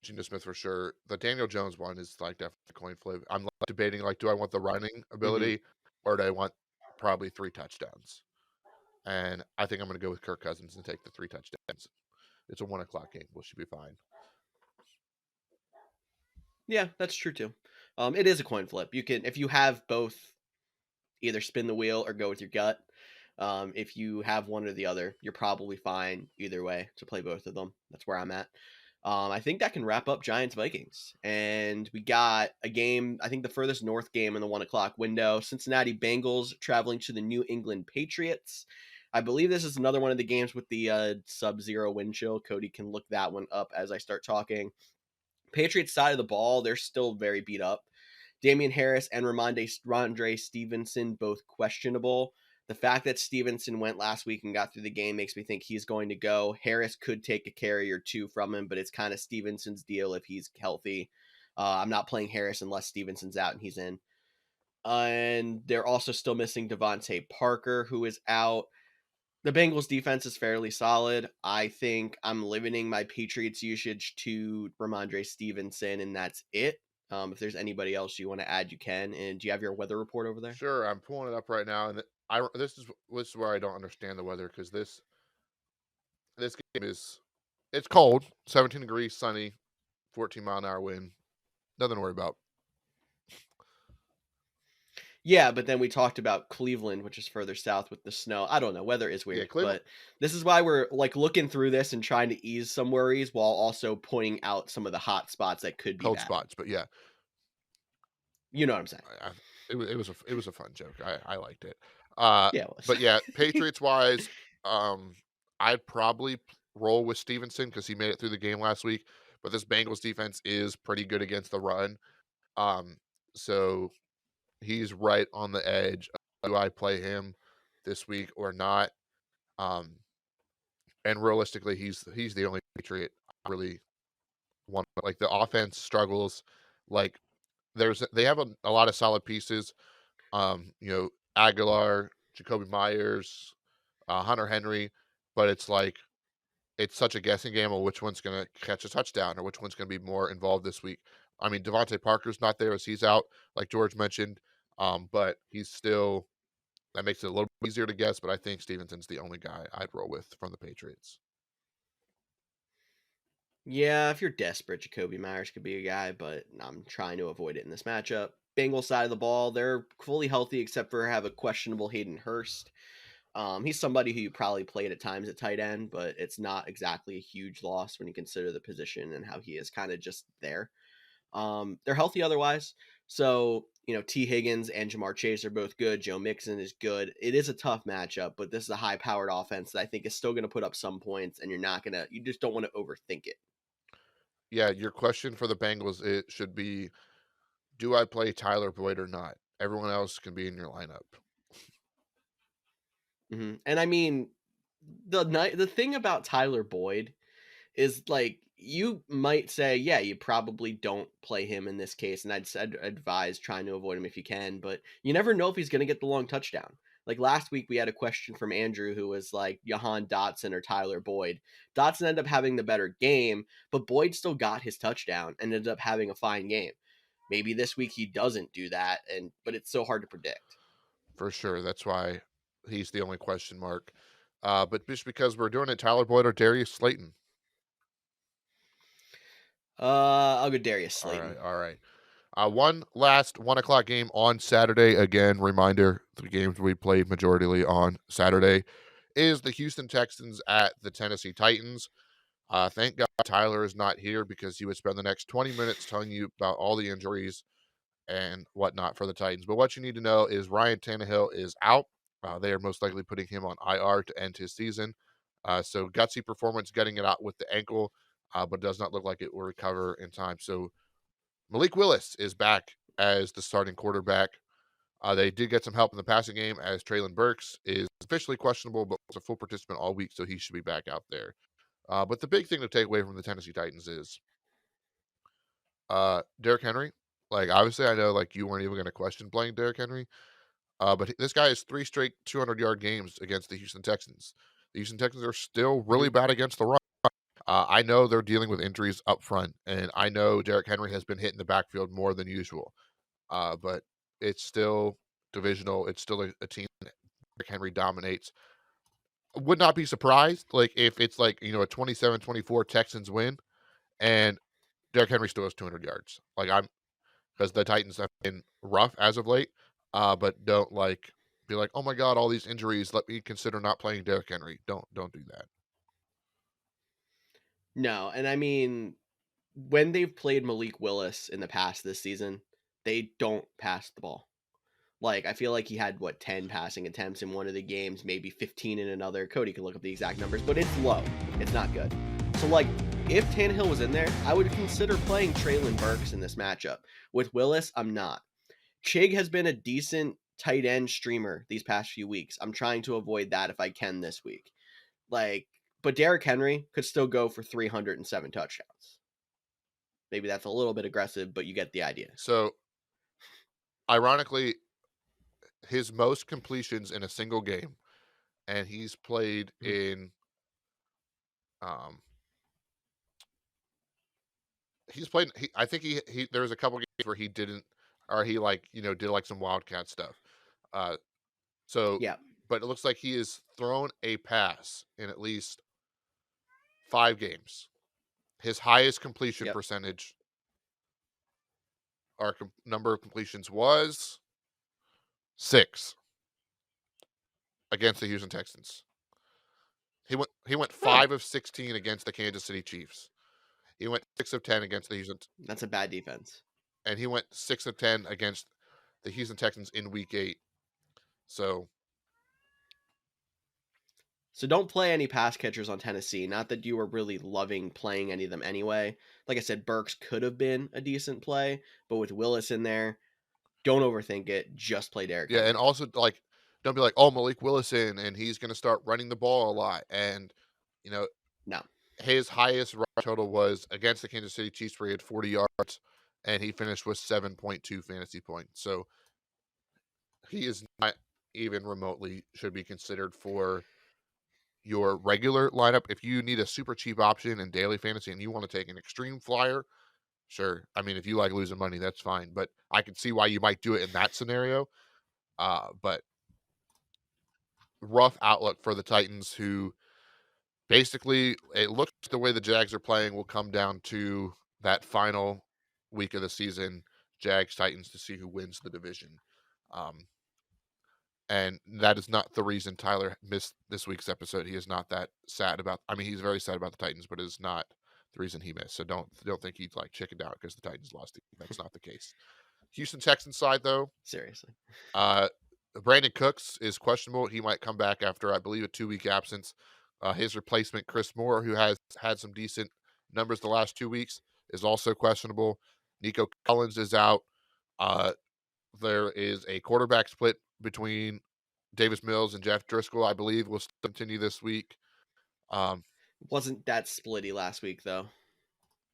Speaker 2: Geno Smith for sure. The Daniel Jones one is like definitely a coin flip. I'm like debating like, do I want the running
Speaker 1: Mhm.
Speaker 2: ability or do I want probably 3 touchdowns? And I think I'm going to go with Kirk Cousins and take the 3 touchdowns. It's a 1:00 game. We should be fine.
Speaker 1: Yeah, that's true too. It is a coin flip. You can, if you have both, either spin the wheel or go with your gut. If you have one or the other, you're probably fine either way to play both of them. That's where I'm at. I think that can wrap up Giants Vikings. And we got a game, I think the furthest north game in the 1 o'clock window. Cincinnati Bengals traveling to the New England Patriots. I believe this is another one of the games with the sub-zero wind chill. Cody can look that one up as I start talking. Patriots side of the ball, they're still very beat up. Damian Harris and Rondre Stevenson both questionable. The fact that Stevenson went last week and got through the game makes me think he's going to go. Harris could take a carry or two from him, but it's kind of Stevenson's deal if he's healthy. I'm not playing Harris unless Stevenson's out and he's in. And they're also still missing Devontae Parker, who is out. The Bengals defense is fairly solid. I think I'm limiting my Patriots usage to Ramondre Stevenson, and that's it. If there's anybody else you want to add, you can. And do you have your weather report over there?
Speaker 2: Sure, I'm pulling it up right now, and this is where I don't understand the weather because this game it's cold, 17 degrees, sunny, 14-mile-an-hour wind. Nothing to worry about.
Speaker 1: Yeah, but then we talked about Cleveland, which is further south with the snow. I don't know. Weather is
Speaker 2: Yeah,
Speaker 1: weird,
Speaker 2: Cleveland
Speaker 1: but this is why we're like looking through this and trying to ease some worries while also pointing out some of the hot spots that could be
Speaker 2: cold
Speaker 1: bad.
Speaker 2: spots, but yeah,
Speaker 1: You know what I'm saying?
Speaker 2: it was a fun joke. I liked it. Uh,
Speaker 1: Yeah, it was.
Speaker 2: but yeah, Patriots wise, I'd probably roll with Stevenson because he made it through the game last week. But this Bengals defense is pretty good against the run. Um, so he's right on the edge. Do I play him this week or not? Um, and realistically, he's the only Patriot I really one like the offense struggles. Like they have a lot of solid pieces. Aguilar, Jacoby Myers, Hunter Henry, but it's like it's such a guessing game of which one's going to catch a touchdown or which one's going to be more involved this week. I mean, Devontae Parker's not there as he's out, like George mentioned, but he's still that makes it a little easier to guess. But I think Stevenson's the only guy I'd roll with from the Patriots.
Speaker 1: Yeah, if you're desperate, Jacoby Myers could be a guy, but I'm trying to avoid it in this matchup. Bengals side of the ball, they're fully healthy except for have a questionable Hayden Hurst. He's somebody who you probably played at times at tight end, but it's not exactly a huge loss when you consider the position and how he is kind of just there. They're healthy otherwise. So, T. Higgins and Jamar Chase are both good. Joe Mixon is good. It is a tough matchup, but this is a high powered offense that I think is still going to put up some points, and you just don't want to overthink it.
Speaker 2: Yeah, your question for the Bengals it should be: do I play Tyler Boyd or not? Everyone else can be in your lineup.
Speaker 1: And I mean, the thing about Tyler Boyd is like you might say, yeah, you probably don't play him in this case, and I'd advise trying to avoid him if you can, but you never know if he's going to get the long touchdown. Like last week, we had a question from Andrew who was like Jahan Dotson or Tyler Boyd. Dotson ended up having the better game, but Boyd still got his touchdown and ended up having a fine game. Maybe this week he doesn't do that, but it's so hard to predict.
Speaker 2: For sure. That's why he's the only question mark. But just because we're doing it, Tyler Boyd or Darius Slayton.
Speaker 1: I'll go Darius
Speaker 2: All right,
Speaker 1: Slayton.
Speaker 2: all right. One last 1 o'clock game on Saturday. Again, reminder: the games we played majoritarily on Saturday is the Houston Texans at the Tennessee Titans. Thank God Tyler is not here because he would spend the next 20 minutes telling you about all the injuries and whatnot for the Titans. But what you need to know is Ryan Tannehill is out. They are most likely putting him on IR to end his season. So gutsy performance getting it out with the ankle, but does not look like it will recover in time. So Malik Willis is back as the starting quarterback. They did get some help in the passing game as Traylon Burks is officially questionable, but was a full participant all week, so he should be back out there. But the big thing to take away from the Tennessee Titans is Derrick Henry. Like, obviously, I know like you weren't even going to question playing Derrick Henry, but this guy has 3 straight 200-yard games against the Houston Texans. The Houston Texans are still really
Speaker 1: Mhm.
Speaker 2: bad against the run. I know they're dealing with injuries up front, and I know Derrick Henry has been hit in the backfield more than usual. But it's still divisional. It's still a team that Derrick Henry dominates. Would not be surprised like if it's like a 27-24 Texans win and Derrick Henry still has 200 yards. Like I'm because the Titans have been rough as of late, but don't like be like, oh my god, all these injuries. Let me consider not playing Derrick Henry. Don't do that.
Speaker 1: No, and I mean, when they've played Malik Willis in the past this season, they don't pass the ball. Like I feel like he had 10 passing attempts in one of the games, maybe 15 in another. Cody can look up the exact numbers, but it's low. It's not good. So like if Tannehill was in there, I would consider playing Traylon Burks in this matchup. With Willis, I'm not. Chig has been a decent tight end streamer these past few weeks. I'm trying to avoid that if I can this week. Like, but Derrick Henry could still go for 307 touchdowns. Maybe that's a little bit aggressive, but you get the idea.
Speaker 2: So ironically, his most completions in a single game, and he's played
Speaker 1: Mhm.
Speaker 2: in um he's played I think he there was a couple games where he didn't or he like did like some wildcat stuff. Uh so
Speaker 1: Yeah.
Speaker 2: but it looks like he has thrown a pass in at least 5 games. His highest completion
Speaker 1: Yep.
Speaker 2: percentage or number of completions was 6 against the Houston Texans. He went
Speaker 1: Huh.
Speaker 2: 5 of 16 against the Kansas City Chiefs. He went 6 of 10 against the Houston
Speaker 1: That's a bad defense.
Speaker 2: and he went 6 of 10 against the Houston Texans in week 8. So,
Speaker 1: So don't play any pass catchers on Tennessee. Not that you were really loving playing any of them anyway. Like I said, Burks could have been a decent play, but with Willis in there, don't overthink it. Just play Derrick
Speaker 2: yeah, and
Speaker 1: Henry.
Speaker 2: also like don't be like, "Oh, Malik Willis in and he's going to start running the ball a lot." And you know,
Speaker 1: No.
Speaker 2: his highest rush total was against the Kansas City Chiefs, where he had 40 yards, and he finished with 7.2 fantasy points. So he is not even remotely should be considered for your regular lineup. If you need a super cheap option in daily fantasy and you want to take an extreme flyer, sure. I mean, if you like losing money, that's fine. But I can see why you might do it in that scenario. But rough outlook for the Titans, who basically it looks the way the Jags are playing will come down to that final week of the season, Jags Titans, to see who wins the division. Um, and that is not the reason Tyler missed this week's episode. He is not that sad about. I mean, he's very sad about the Titans, but it is not the reason he missed. So don't think he's like chickened out because the Titans lost. That's not the case. Houston Texans side though,
Speaker 1: Seriously.
Speaker 2: uh, Brandon Cooks is questionable. He might come back after, I believe, a 2-week absence. His replacement, Chris Moore, who has had some decent numbers the last 2 weeks, is also questionable. Nico Collins is out. Uh, there is a quarterback split between Davis Mills and Jeff Driscoll, I believe, will still continue this week.
Speaker 1: Wasn't that splitty last week, though?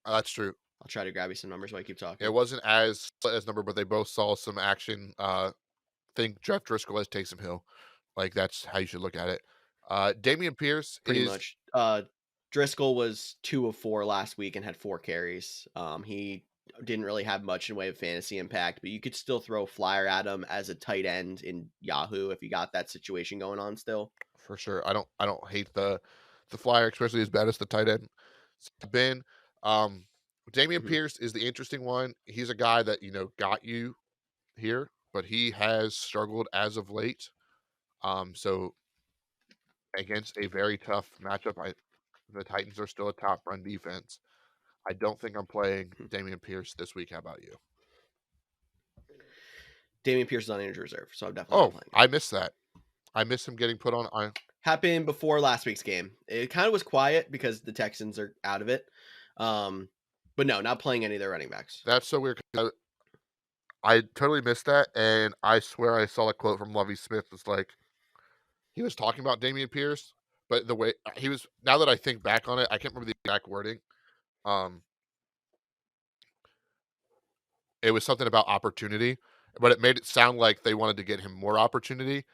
Speaker 2: That's true.
Speaker 1: I'll try to grab you some numbers while I keep talking.
Speaker 2: It wasn't as number, but they both saw some action. Think Jeff Driscoll as Taysom Hill. Like, that's how you should look at it. Damian Pierce
Speaker 1: Pretty
Speaker 2: is
Speaker 1: much. Driscoll was 2 of 4 last week and had 4 carries. He didn't really have much in way of fantasy impact, but you could still throw flyer at him as a tight end in Yahoo if you got that situation going on still.
Speaker 2: for sure. I don't hate the flyer, especially as bad as the tight end has been. Damian Pierce is the interesting one. He's a guy that got you here, but he has struggled as of late. So against a very tough matchup, the Titans are still a top run defense. I don't think I'm playing Damian Pierce this week. How about you?
Speaker 1: Damian Pierce is on injured reserve, so I'm definitely not playing him.
Speaker 2: I missed that. I missed him getting put on.
Speaker 1: Happened before last week's game. It kind of was quiet because the Texans are out of it. But no, not playing any of their running backs.
Speaker 2: That's so weird. I totally missed that, and I swear I saw a quote from Lovie Smith. It's like he was talking about Damian Pierce, but the way he was. Now that I think back on it, I can't remember the exact wording. It was something about opportunity, but it made it sound like they wanted to get him more opportunity.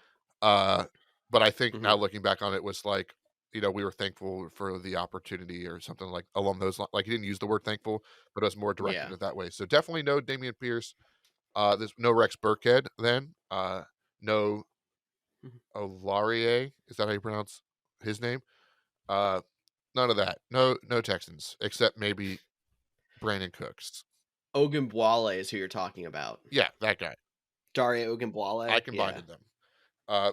Speaker 2: But I think now looking back on it was like, we were thankful for the opportunity or something like along those lines. Like he didn't use the word thankful, but it was more directed it that way. So definitely no Damian Pierce. There's no Rex Burkhead then. No Olarie. Is that how you pronounce his name? None of that. No Texans, except maybe Brandon Cooks.
Speaker 1: Ogunbowale is who you're talking about.
Speaker 2: Yeah, that guy.
Speaker 1: Dare Ogunbowale.
Speaker 2: I combined them.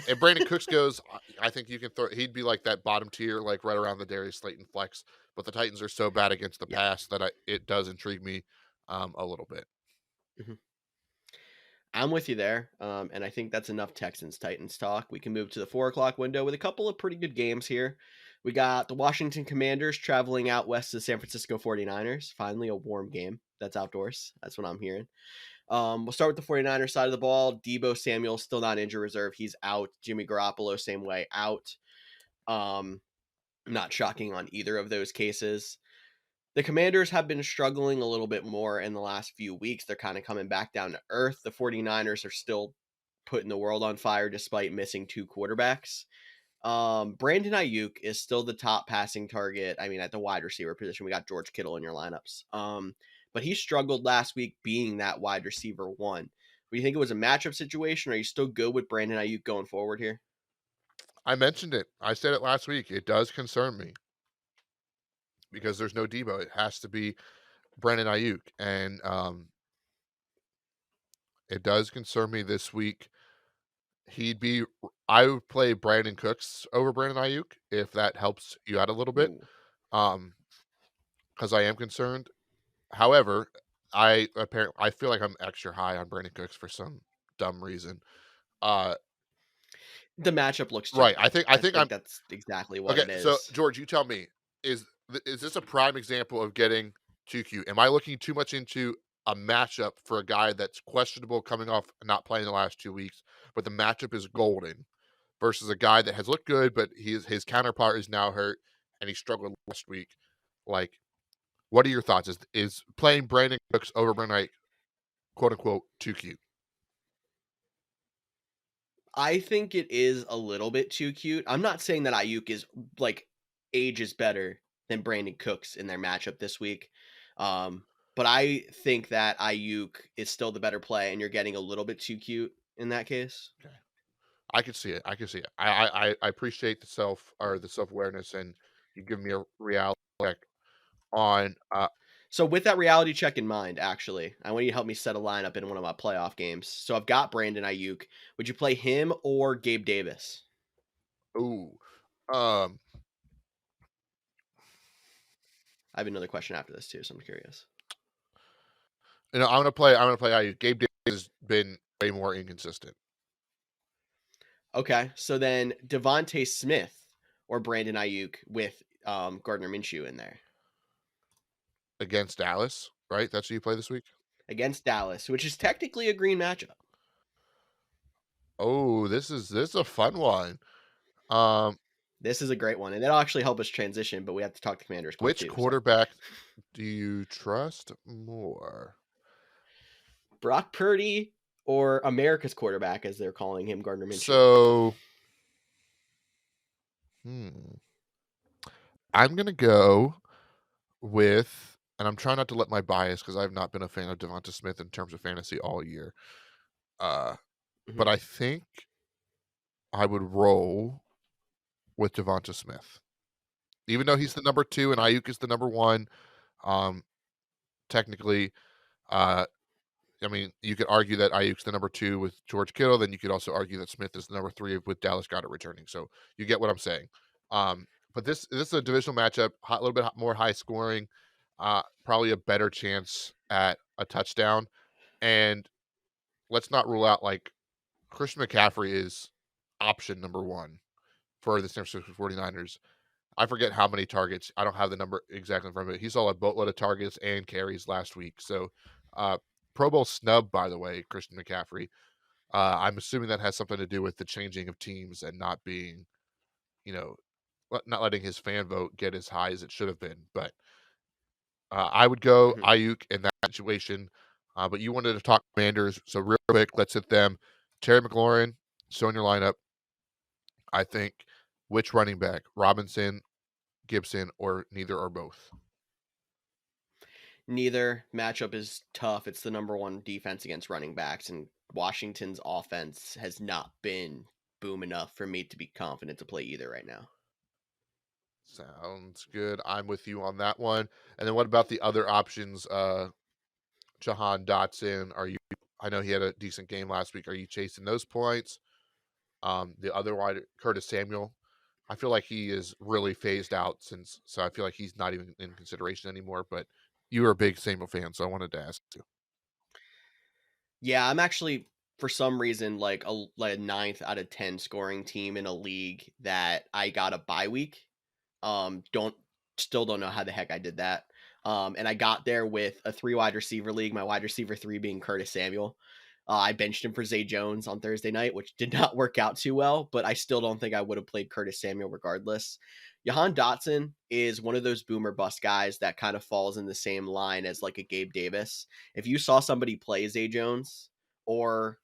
Speaker 2: And Brandon Cooks goes, I think you can throw. He'd be like that bottom tier, like right around the Darius Slayton flex. But the Titans are so bad against the pass that it does intrigue me a little bit.
Speaker 1: I'm with you there, and I think that's enough Texans-Titans talk. We can move to the 4 o'clock window with a couple of pretty good games here. We got the Washington Commanders traveling out west to the San Francisco 49ers. Finally, a warm game that's outdoors. That's what I'm hearing. We'll start with the 49ers side of the ball. Deebo Samuel still not injured reserve. He's out. Jimmy Garoppolo, same way, out. Not shocking on either of those cases. The Commanders have been struggling a little bit more in the last few weeks. They're kind of coming back down to earth. The 49ers are still putting the world on fire despite missing 2 quarterbacks. Brandon Ayuk is still the top passing target. I mean, at the wide receiver position, we got George Kittle in your lineups. But he struggled last week being that wide receiver 1. Do you think it was a matchup situation, or are you still good with Brandon Ayuk going forward here?
Speaker 2: I mentioned it. I said it last week. It does concern me because there's no Deebo. It has to be Brandon Ayuk. And it does concern me this week. I would play Brandon Cooks over Brandon Ayuk if that helps you out a little bit. Because I am concerned. However, I feel like I'm extra high on Brandon Cooks for some dumb reason.
Speaker 1: The matchup looks
Speaker 2: right. I think
Speaker 1: that's exactly what it is.
Speaker 2: So George, you tell me, is this a prime example of getting 2Q? Am I looking too much into a matchup for a guy that's questionable coming off not playing the last 2 weeks, but the matchup is golden, versus a guy that has looked good, but his counterpart is now hurt, and he struggled last week. Like, what are your thoughts? Is playing Brandon Cooks over Brandon Ayuk, quote unquote, too cute?
Speaker 1: I think it is a little bit too cute. I'm not saying that Ayuk is like ages better than Brandon Cooks in their matchup this week. Um, but I think that Ayuk is still the better play, and you're getting a little bit too cute in that case.
Speaker 2: Okay. I can see it. I can see it. I appreciate the self awareness, and you give me a reality check on.
Speaker 1: So with that reality check in mind, actually, I want you to help me set a lineup in one of my playoff games. So I've got Brandon Ayuk. Would you play him or Gabe Davis?
Speaker 2: Ooh, um,
Speaker 1: I have another question after this too, so I'm curious.
Speaker 2: I'm gonna play IU. Gabe Davis has been way more inconsistent
Speaker 1: Okay, so then Devonte Smith or Brandon Ayuk with Gardner Minshew in there
Speaker 2: against Dallas, right? That's who you play this week.
Speaker 1: against Dallas, which is technically a green matchup.
Speaker 2: Oh, this is a fun one. Um,
Speaker 1: This is a great one, and that'll actually help us transition. But we have to talk the Commanders quick
Speaker 2: which
Speaker 1: too. So
Speaker 2: quarterback do you trust more?
Speaker 1: Brock Purdy or America's quarterback, as they're calling him, Gardner Minshew.
Speaker 2: So, hmm, I'm gonna go with, and I'm trying not to let my bias because I've not been a fan of Devonta Smith in terms of fantasy all year. Uh,
Speaker 1: Mm-hmm.
Speaker 2: but I think I would roll with Devonta Smith, even though he's the number two and Ayuk is the number one. Um, technically, uh, I mean, you could argue that Ayuk's the number two with George Kittle. Then you could also argue that Smith is the number three with Dallas Goedert returning. So you get what I'm saying. But this is a divisional matchup, a little bit more high scoring, probably a better chance at a touchdown. And let's not rule out like Christian McCaffrey is option number one for the San Francisco 49ers. I forget how many targets. I don't have the number exactly in front of me. He saw a boatload of targets and carries last week. So, uh, Pro Bowl snub, by the way, Christian McCaffrey. I'm assuming that has something to do with the changing of teams and not being, you know, not letting his fan vote get as high as it should have been. But I would go
Speaker 1: Mm-hmm.
Speaker 2: Ayuk in that situation. But you wanted to talk Commanders, so real quick, let's hit them. Terry McLaurin, so in your lineup. I think which running back, Robinson, Gibson, or neither or both?
Speaker 1: Neither matchup is tough. It's the number one defense against running backs, and Washington's offense has not been boom enough for me to be confident to play either right now.
Speaker 2: Sounds good. I'm with you on that one. And then what about the other options? Jahan Dotson, are you? I know he had a decent game last week. Are you chasing those points? The other wide, Curtis Samuel. I feel like he is really phased out so I feel like he's not even in consideration anymore. But you are a big Samuel fan, so I wanted to ask you.
Speaker 1: Yeah, I'm actually for some reason like a ninth out of 10 scoring team in a league that I got a bye week. Don't Still don't know how the heck I did that. And I got there with a three wide receiver league, my wide receiver three being Curtis Samuel. I benched him for Zay Jones on Thursday night, which did not work out too well, but I still don't think I would have played Curtis Samuel regardless. Jahan Dotson is one of those boomer bust guys that kind of falls in the same line as like a Gabe Davis. If you saw somebody play Zay Jones or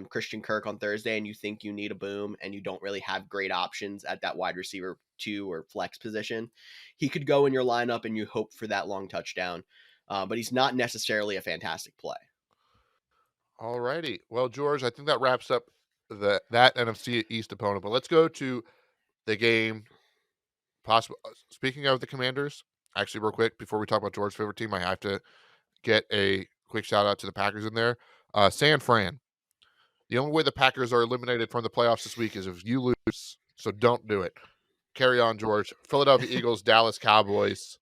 Speaker 1: Christian Kirk on Thursday and you think you need a boom and you don't really have great options at that wide receiver two or flex position, he could go in your lineup and you hope for that long touchdown. But he's not necessarily a fantastic play.
Speaker 2: All righty. Well, George, I think that wraps up that NFC East opponent. But let's go to the game. Possible. Speaking of the Commanders, actually, real quick before we talk about George's favorite team, I have to get a quick shout out to the Packers in there. San Fran. The only way the Packers are eliminated from the playoffs this week is if you lose. So don't do it. Carry on, George. Philadelphia Eagles, Dallas Cowboys.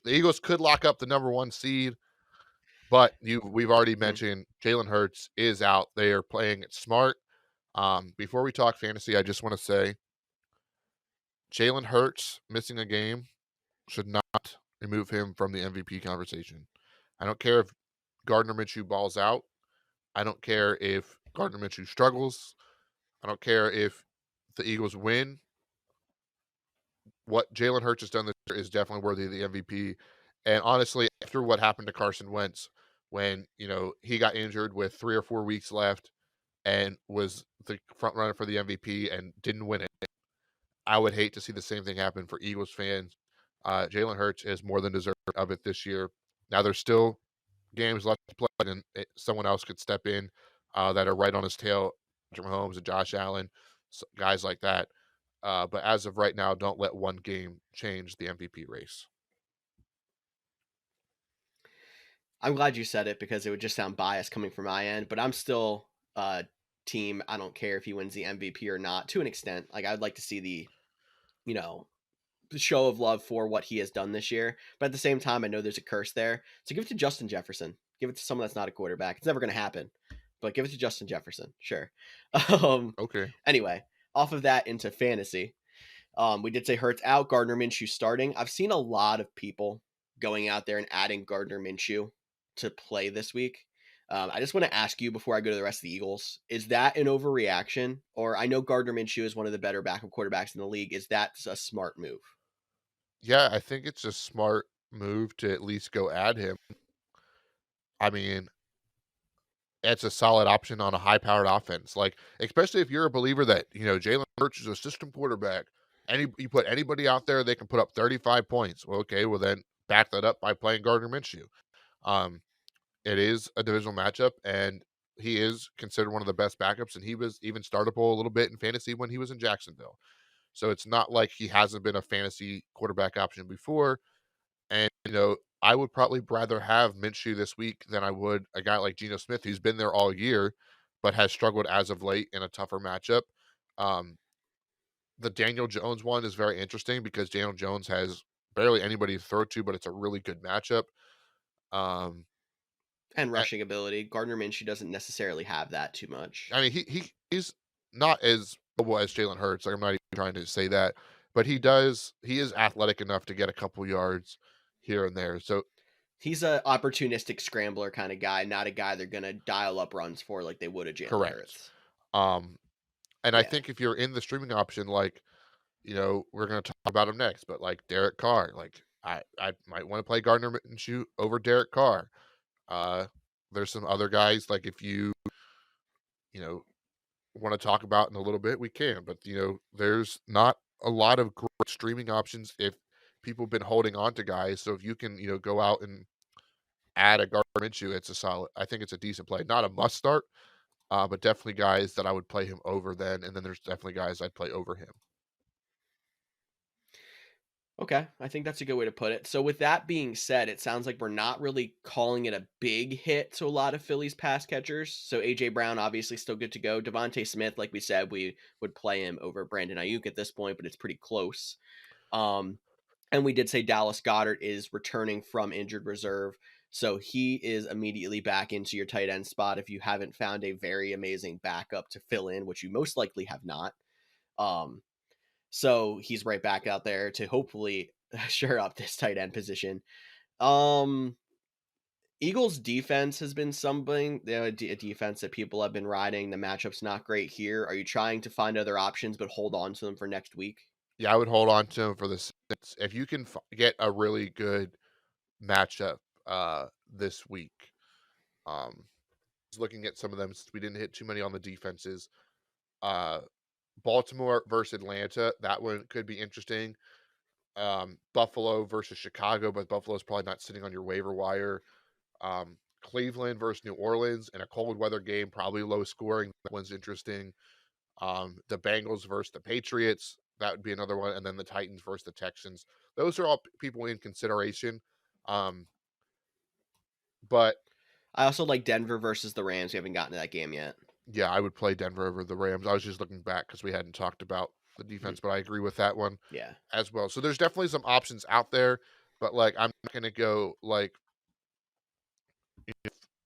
Speaker 2: The Eagles could lock up the number one seed, but we've already
Speaker 1: Mhm.
Speaker 2: mentioned Jalen Hurts is out. They are playing it smart. Before we talk fantasy, I just want to say Jalen Hurts missing a game should not remove him from the MVP conversation. I don't care if Gardner Minshew balls out. I don't care if Gardner Minshew struggles. I don't care if the Eagles win. what Jalen Hurts has done this year is definitely worthy of the MVP. And honestly, after what happened to Carson Wentz when, he got injured with 3 or 4 weeks left and was the front runner for the MVP and didn't win it, I would hate to see the same thing happen for Eagles fans. Jalen Hurts is more than deserving of it this year. Now there's still games left to play, and someone else could step in that are right on his tail, Patrick Mahomes and Josh Allen, guys like that. But as of right now, don't let one game change the MVP race.
Speaker 1: I'm glad you said it because it would just sound biased coming from my end, but I'm still team. I don't care if he wins the MVP or not to an extent. Like I'd like to see you know, the show of love for what he has done this year. But at the same time, I know there's a curse there. So give it to Justin Jefferson. Give it to someone that's not a quarterback. It's never going to happen, but give it to Justin Jefferson. Sure. Um,
Speaker 2: Okay.
Speaker 1: anyway, off of that into fantasy. We did say Hurts out, Gardner Minshew starting. I've seen a lot of people going out there and adding Gardner Minshew to play this week. I just want to ask you before I go to the rest of the Eagles: is that an overreaction? Or I know Gardner Minshew is one of the better backup quarterbacks in the league. Is that a smart move?
Speaker 2: Yeah, I think it's a smart move to at least go add him. I mean, it's a solid option on a high-powered offense. Like, especially if you're a believer that, Jalen Hurts is a system quarterback. You put anybody out there, they can put up 35 points. Well, okay, well then back that up by playing Gardner Minshew. Um, it is a divisional matchup, and he is considered one of the best backups, and he was even startable a little bit in fantasy when he was in Jacksonville. So it's not like he hasn't been a fantasy quarterback option before. And, I would probably rather have Minshew this week than I would a guy like Geno Smith, who's been there all year, but has struggled as of late in a tougher matchup. Um, the Daniel Jones one is very interesting because Daniel Jones has barely anybody to throw to, but it's a really good matchup. Um,
Speaker 1: And rushing ability. Gardner Minshew doesn't necessarily have that too much.
Speaker 2: I mean, he's not as mobile as Jalen Hurts. Like I'm not even trying to say that, but he is athletic enough to get a couple yards here and there. So
Speaker 1: He's a opportunistic scrambler kind of guy, not a guy they're gonna dial up runs for like they would a Jalen
Speaker 2: correct.
Speaker 1: Hurts.
Speaker 2: Um, and I
Speaker 1: Yeah,
Speaker 2: think if you're in the streaming option, like we're gonna talk about him next, but like Derek Carr, like I might want to play Gardner Minshew over Derek Carr. Uh, there's some other guys like if you know want to talk about in a little bit, we can. But there's not a lot of great streaming options if people have been holding on to guys. So if you can, go out and add a Gardner Minshew, it's a solid. I think it's a decent play. Not a must start, but definitely guys that I would play him over then. And then there's definitely guys I'd play over him.
Speaker 1: okay, I think that's a good way to put it. So with that being said, it sounds like we're not really calling it a big hit to a lot of Phillies pass catchers. So AJ Brown obviously still good to go. Devontae Smith, like we said, we would play him over Brandon Ayuk at this point, but it's pretty close. Um, and we did say Dallas Goddard is returning from injured reserve. So he is immediately back into your tight end spot if you haven't found a very amazing backup to fill in, which you most likely have not. Um, so he's right back out there to hopefully shore up this tight end position. Um, Eagles defense has been something, a defense that people have been riding. The matchup's not great here. Are you trying to find other options but hold on to them for next week?
Speaker 2: Yeah, I would hold on to him for this. If you can get a really good matchup this week. Just looking at some of them, since we didn't hit too many on the defenses. Uh, Baltimore versus Atlanta, that one could be interesting. Buffalo versus Chicago, but Buffalo's probably not sitting on your waiver wire. Cleveland versus New Orleans in a cold weather game, probably low scoring. That one's interesting. The Bengals versus the Patriots, that would be another one, and then the Titans versus the Texans. Those are all people in consideration. Um, but
Speaker 1: I also like Denver versus the Rams. We haven't gotten to that game yet.
Speaker 2: yeah, I would play Denver over the Rams. I was just looking back because we hadn't talked about the
Speaker 1: Mhm.
Speaker 2: defense, but I agree with that one
Speaker 1: Yeah.
Speaker 2: as well. So there's definitely some options out there, but like I'm not gonna go like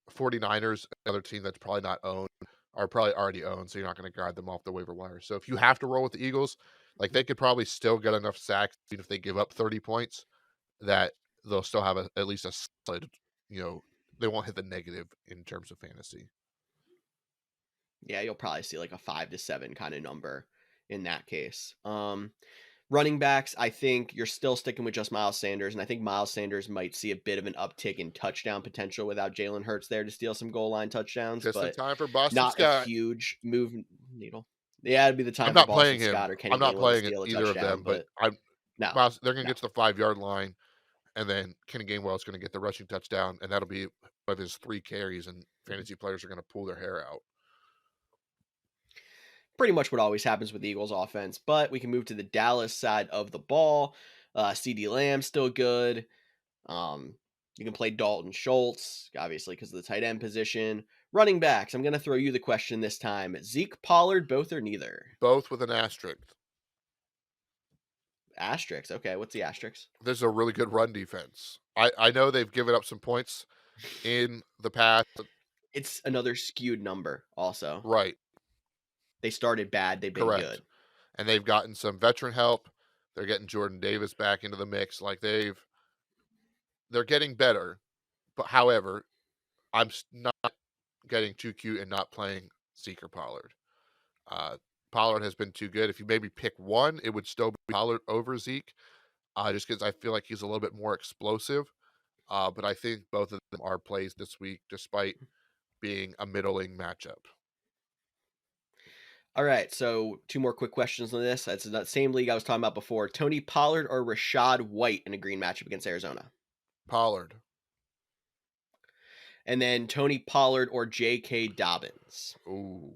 Speaker 2: 49ers, another team that's probably not owned, are probably already owned, so you're not going to guide them off the waiver wire. So if you have to roll with the Eagles, like they could probably still get enough sacks, even if they give up 30 points, that they'll still have at least a solid, you know, they won't hit the negative in terms of fantasy.
Speaker 1: Yeah, you'll probably see like a 5 to 7 kind of number in that case. Running backs, I think you're still sticking with just Miles Sanders, and I think Miles Sanders might see a bit of an uptick in touchdown potential without Jalen Hurts there to steal some goal line touchdowns,
Speaker 2: Just in
Speaker 1: but
Speaker 2: time for Boston
Speaker 1: not a
Speaker 2: Scott.
Speaker 1: huge move needle. Yeah, it'd be the
Speaker 2: I'm
Speaker 1: time for
Speaker 2: not
Speaker 1: Boston
Speaker 2: playing him.
Speaker 1: Scott or Kenny
Speaker 2: I'm not
Speaker 1: Gainwell to
Speaker 2: playing
Speaker 1: steal a
Speaker 2: either of
Speaker 1: touchdown,
Speaker 2: them, but
Speaker 1: but no,
Speaker 2: they're gonna
Speaker 1: no.
Speaker 2: get to the 5-yard line, and then Kenny Gainwell is gonna get the rushing touchdown, and that'll be of his 3 carries, and
Speaker 1: Mhm.
Speaker 2: fantasy players are gonna pull their hair out.
Speaker 1: Pretty much what always happens with the Eagles offense, but we can move to the Dallas side of the ball. CD Lamb still good. Um, you can play Dalton Schultz, obviously, because of the tight end position. Running backs, I'm going to throw you the question this time. Zeke Pollard, both or neither?
Speaker 2: Both with an asterisk.
Speaker 1: Asterix. Okay, what's the asterix?
Speaker 2: This is a really good run defense. I know they've given up some points in the past.
Speaker 1: It's another skewed number, also.
Speaker 2: Right,
Speaker 1: They started bad, they've been
Speaker 2: correct.
Speaker 1: good.
Speaker 2: And they've gotten some veteran help. They're getting Jordan Davis back into the mix. Like they're getting better. But however, not getting too cute and not playing Zeke or Pollard. Uh, Pollard has been too good. If you maybe pick one, it would still be Pollard over Zeke, just because I feel like he's a little bit more explosive. But I think both of them are plays this week, despite being a middling matchup.
Speaker 1: All right, so two more quick questions on this. It's the same league I was talking about before. Tony Pollard or Rashad White in a green matchup against Arizona?
Speaker 2: Pollard.
Speaker 1: And then Tony Pollard or J.K. Dobbins?
Speaker 2: Ooh.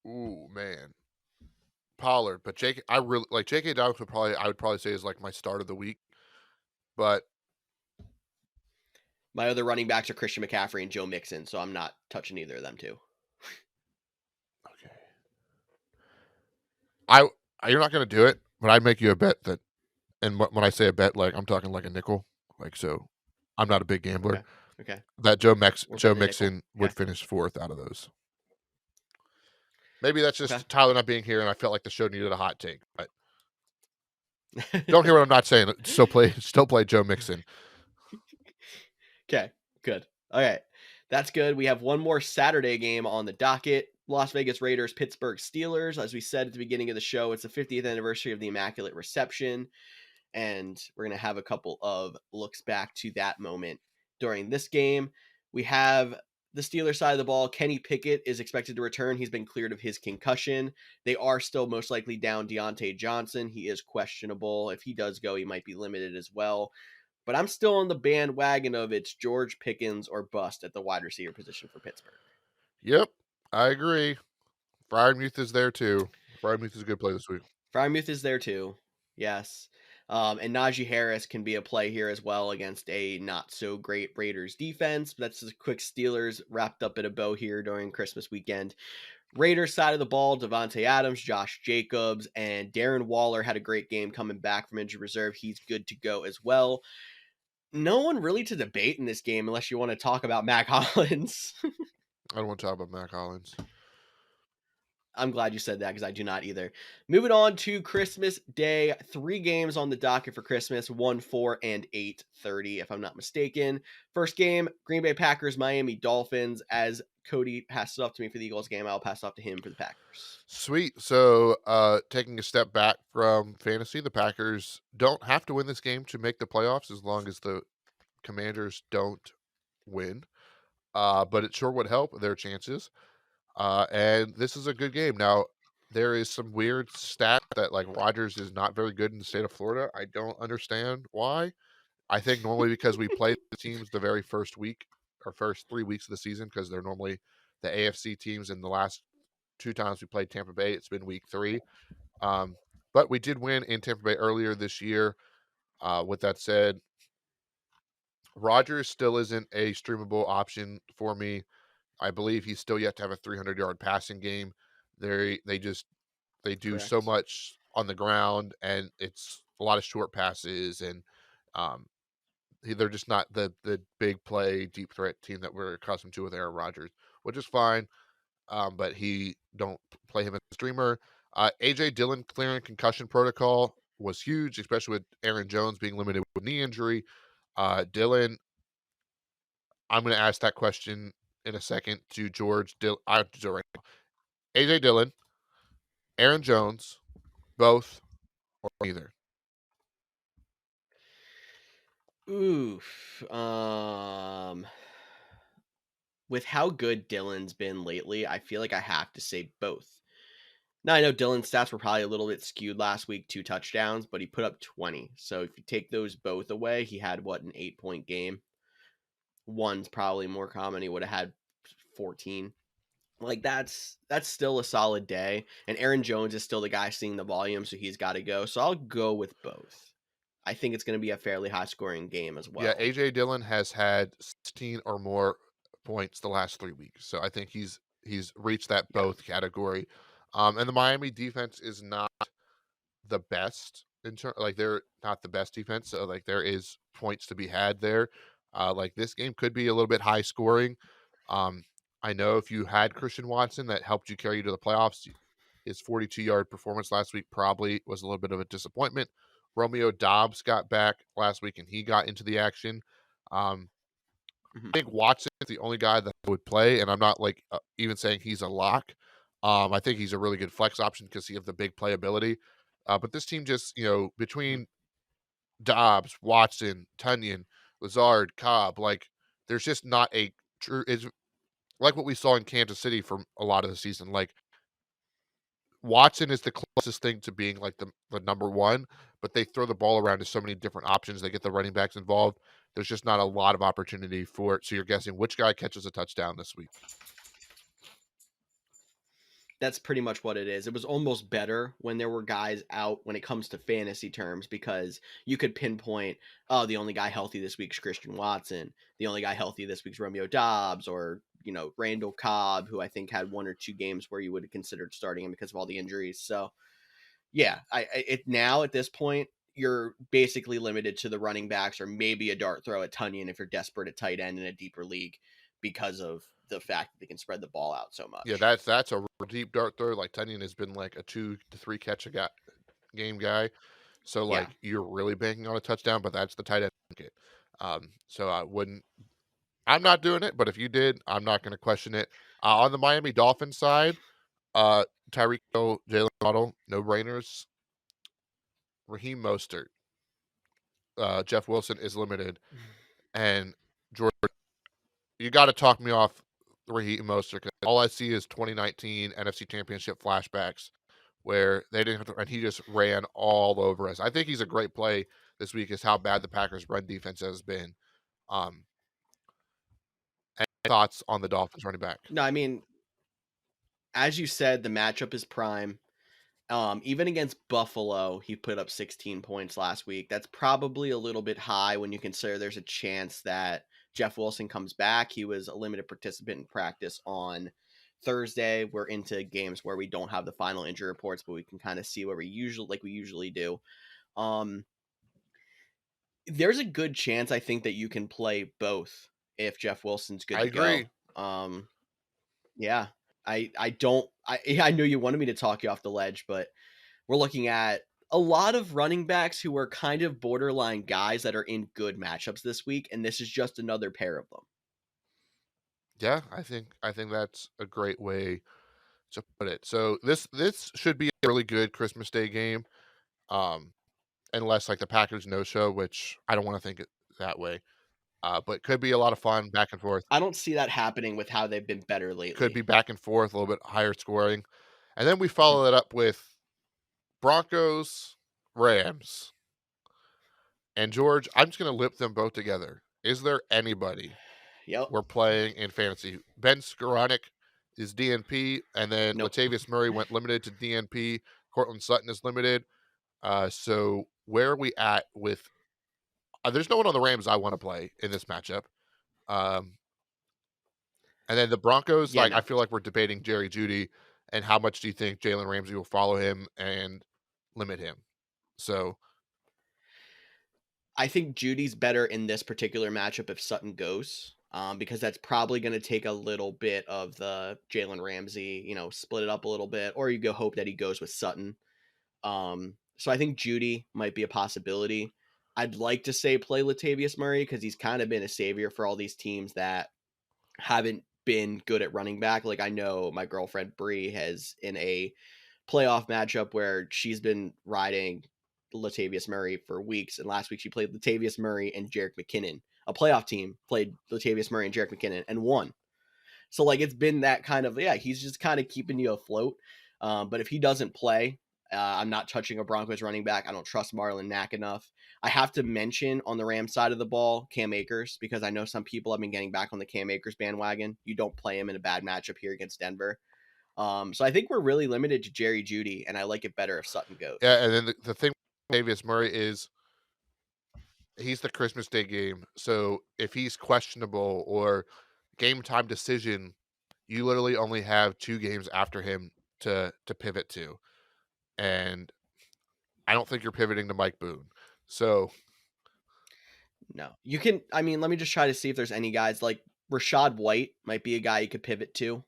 Speaker 2: Ooh, man. Pollard. But I really like J.K. Dobbins I would probably say is like my start of the week. But
Speaker 1: My other running backs are Christian McCaffrey and Joe Mixon, so I'm not touching either of them too.
Speaker 2: okay. I you're not gonna do it, but I'd make you a bet that, and when I say a bet, like I'm talking like a nickel. Like so, I'm not a big gambler.
Speaker 1: Okay. Okay.
Speaker 2: That
Speaker 1: We're
Speaker 2: Joe
Speaker 1: betting a nickel.
Speaker 2: Mixon would finish fourth out of those. Maybe that's
Speaker 1: Okay.
Speaker 2: just Tyler not being here, and I felt like the show needed a hot take. But
Speaker 1: Okay.
Speaker 2: don't hear what I'm not saying. Still play Joe Mixon.
Speaker 1: Okay. Good. All right. That's good. We have one more Saturday game on the docket. Las Vegas Raiders, Pittsburgh Steelers. As we said at the beginning of the show, it's the 50th anniversary of the Immaculate Reception. And we're going to have a couple of looks back to that moment during this game. We have the Steelers side of the ball. Kenny Pickett is expected to return. He's been cleared of his concussion. They are still most likely down Deontay Johnson. He is questionable. If he does go, he might be limited as well. But I'm still on the bandwagon of it's George Pickens or bust at the wide receiver position for Pittsburgh.
Speaker 2: Yep, I agree. Freiermuth is there too. Freiermuth is a good play this week.
Speaker 1: Frymuth is there too. Yes. And Najee Harris can be a play here as well against a not so great Raiders defense. But that's a quick Steelers wrapped up in a bow here during Christmas weekend. Raiders side of the ball, Devontae Adams, Josh Jacobs, and Darren Waller had a great game coming back from injured reserve. He's good to go as well. No one really to debate in this game unless you want to talk about Mac Hollins.
Speaker 2: I don't want to talk about Mac Hollins.
Speaker 1: I'm glad you said that because I do not either. Moving on to Christmas Day, 3 games on the docket for Christmas, 1, 4, and 8:30, if I'm not mistaken. First game, Green Bay Packers, Miami Dolphins. As Cody passes it off to me for the Eagles game, I'll pass it off to him for the Packers.
Speaker 2: Sweet. So, taking a step back from fantasy, the Packers don't have to win this game to make the playoffs as long as the Commanders don't win. But it sure would help their chances. And this is a good game. Now, there is some weird stat that like Rodgers is not very good in the state of Florida. I don't understand why. I think normally because we play the teams the very first week or first 3 weeks of the season because they're normally the AFC teams. In the last 2 times we played Tampa Bay, it's been week 3. But we did win in Tampa Bay earlier this year. With that said, Rodgers still isn't a streamable option for me. I believe he's still yet to have a 300-yard passing game. They do so
Speaker 1: Correct.
Speaker 2: much on the ground, and it's a lot of short passes, and um, they're just not the big play, deep threat team that we're accustomed to with Aaron Rodgers, which is fine. But he don't play him as a streamer. AJ Dillon clearing concussion protocol was huge, especially with Aaron Jones being limited with knee injury. Dillon, I'm going to ask that question in a second to George. I have to do it right now. AJ Dillon, Aaron Jones, both or neither?
Speaker 1: Oof. With how good Dylan's been lately, I feel like I have to say both. Now I know Dylan's stats were probably a little bit skewed last week, 2 touchdowns, but he put up 20. So if you take those both away, he had what, an 8-point game. One's probably more common. He would have had 14. Like that's still a solid day. And Aaron Jones is still the guy seeing the volume, so he's got to go. So I'll go with both. I think it's going to be a fairly high scoring game as
Speaker 2: Yeah,
Speaker 1: well.
Speaker 2: AJ Dillon has had 16 or more points the last 3 weeks, so I think he's reached that
Speaker 1: Yeah.
Speaker 2: both category. And the Miami defense is not the best in turn, like they're not the best defense. So like there is points to be had there. Like this game could be a little bit high scoring. Um, I know if you had Christian Watson that helped you carry you to the playoffs, his 42-yard performance last week probably was a little bit of a disappointment. Romeo Dobbs got back last week and he got into the action. Um,
Speaker 1: Mhm.
Speaker 2: I think Watson is the only guy that would play, and I'm not like even saying he's a lock. I think he's a really good flex option because he has the big playability. But this team just,
Speaker 1: Mhm.
Speaker 2: between Dobbs, Watson, Tunyon, Lazard, Cobb, like there's just not a true. It's like what we saw in Kansas City for a lot of the season. Like Watson is the closest thing to being like the number one, but they throw the ball around to so many different options. They get the running backs involved. There's just not a lot of opportunity for it. So you're guessing which guy catches a touchdown this week.
Speaker 1: That's pretty much what it is. It was almost better when there were guys out when it comes to fantasy terms because you could pinpoint, oh, the only guy healthy this week is Christian Watson. The only guy healthy this week is Romeo Dobbs or, Randall Cobb, who I think had 1 or 2 games where you would have considered starting him because of all the injuries. So, yeah, it now at this point, you're basically limited to the running backs or maybe a dart throw at Tunyon if you're desperate at tight end in a deeper league because of the fact that they can spread the ball out so
Speaker 2: Yeah,
Speaker 1: much.
Speaker 2: that's a deep dart throw. Like Tunyon has been like a 2 to 3 catch game guy. So
Speaker 1: Yeah.
Speaker 2: like you're really banking on a touchdown, but that's the tight end market. So I wouldn't. I'm not doing it, but if you did, I'm not going to question it. On the Miami Dolphins side, uh, Tyreek Hill, Jalen Waddle, no brainers. Raheem Mostert, Jeff Wilson is limited, and George, you got to talk me off Raheem Mostert. 'Cause all I see is 2019 NFC Championship flashbacks where they didn't have to, and he just ran all over us. I think he's a great play this week. Is how bad the Packers' run defense has been. Um, any thoughts on the Dolphins running back?
Speaker 1: No, I mean, as you said, the matchup is prime. Even against Buffalo, he put up 16 points last week. That's probably a little bit high when you consider there's a chance that Jeff Wilson comes back. He was a limited participant in practice on Thursday. We're into games where we don't have the final injury reports, but we can kind of see where we usually do. Um, there's a good chance I think that you can play both if Jeff Wilson's good
Speaker 2: I
Speaker 1: to go.
Speaker 2: agree.
Speaker 1: Um, yeah. I don't I knew you wanted me to talk you off the ledge, but we're looking at a lot of running backs who are kind of borderline guys that are in good matchups this week, and this is just another pair of them.
Speaker 2: Yeah, I think that's a great way to put it. So this should be a really good Christmas Day game. Um, unless like the Packers no show, which I don't want to think it that way. But could be a lot of fun back and forth.
Speaker 1: I don't see that happening with how they've been better
Speaker 2: Could
Speaker 1: lately.
Speaker 2: be back and forth, a little bit higher scoring. And then we
Speaker 1: Mhm.
Speaker 2: follow it up with Broncos, Rams. And George, I'm just gonna lip them both together. Is there anybody
Speaker 1: Yep.
Speaker 2: we're playing in fantasy? Ben Skoranek is DNP, and then
Speaker 1: Nope.
Speaker 2: Latavius Murray went limited to DNP. Cortland Sutton is limited. So where are we at with? There's no one on the Rams I want to play in this matchup. Um, and then the Broncos,
Speaker 1: Yeah,
Speaker 2: like I
Speaker 1: no.
Speaker 2: feel like we're debating Jerry Judy, and how much do you think Jalen Ramsey will follow him and limit him? So
Speaker 1: I think Judy's better in this particular matchup if Sutton goes, because that's probably going to take a little bit of the Jalen Ramsey, split it up a little bit, or you go hope that he goes with Sutton. So I think Judy might be a possibility. I'd like to say play Latavius Murray because he's kind of been a savior for all these teams that haven't been good at running back. Like I know my girlfriend Bree has in a playoff matchup where she's been riding Latavius Murray for weeks, and last week she played Latavius Murray and Jerick McKinnon. A playoff team played Latavius Murray and Jerick McKinnon and won. So like it's been that kind of, yeah, he's just kind of keeping you afloat. But if he doesn't play, I'm not touching a Broncos running back. I don't trust Marlon Mack enough. I have to mention on the Rams side of the ball, Cam Akers, because I know some people have been getting back on the Cam Akers bandwagon. You don't play him in a bad matchup here against Denver. So I think we're really limited to Jerry Jeudy, and I like it better if Sutton goes.
Speaker 2: Yeah, and then the thing with Latavius Murray is he's the Christmas Day game. So if he's questionable or game time decision, you literally only have 2 games after him to pivot to. And I don't think you're pivoting to Mike Boone. So
Speaker 1: No, you can. I mean, let me just try to see if there's any guys like Rashad White might be a guy you could pivot to.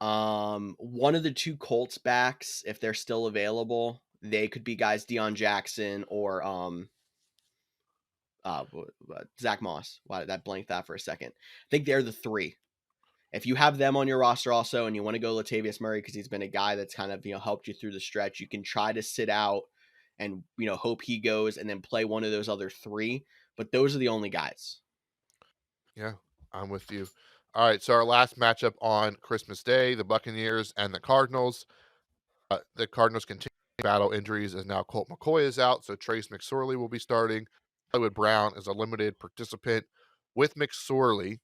Speaker 1: One of the 2 Colts backs, if they're still available, they could be guys Deion Jackson or Zach Moss. Why did that blank that for a second? I think they're the 3. If you have them on your roster also, and you want to go Latavius Murray because he's been a guy that's kind of helped you through the stretch, you can try to sit out and hope he goes and then play one of those other 3. But those are the only guys.
Speaker 2: yeah, I'm with you. All right, so our last matchup on Christmas Day, the Buccaneers and the Cardinals. The Cardinals continue to battle injuries as now Colt McCoy is out, so Trace McSorley will be starting. Hollywood Brown is a limited participant with McSorley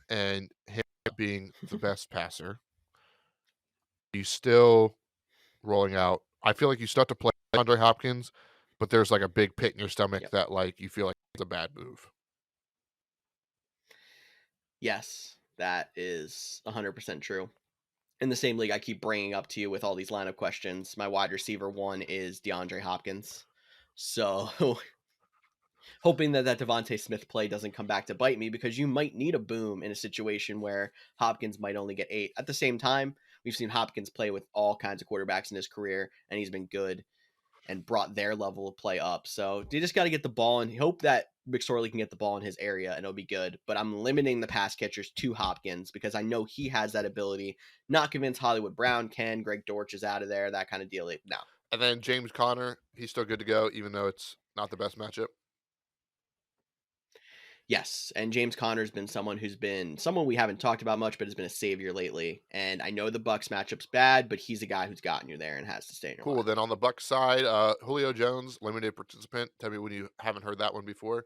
Speaker 2: and him being the best passer. You still rolling out. I feel like you still have to play Andre Hopkins, but there's like a big pit in your stomach that like you feel like it's a bad move.
Speaker 1: Yes, that is 100% true. In the same league, I keep bringing up to you with all these lineup questions. My wide receiver 1 is DeAndre Hopkins. So hoping that Devontae Smith play doesn't come back to bite me, because you might need a boom in a situation where Hopkins might only get 8. At the same time, we've seen Hopkins play with all kinds of quarterbacks in his career, and he's been good and brought their level of play up. So you just got to get the ball and hope that McSorley can get the ball in his area and it'll be good. But I'm limiting the pass catchers to Hopkins because I know he has that ability. Not convinced Hollywood Brown can. Greg Dortch is out of there, that kind of deal. No.
Speaker 2: And then James Conner, he's still good to go, even though it's not the best matchup.
Speaker 1: Yes, and James Conner's been someone we haven't talked about much, but has been a savior lately. And I know the Bucks matchup's bad, but he's a guy who's gotten you there and has to stay in your
Speaker 2: Cool.
Speaker 1: lineup.
Speaker 2: Then on the Bucks side, Julio Jones, limited participant. Tell me when you haven't heard that one before.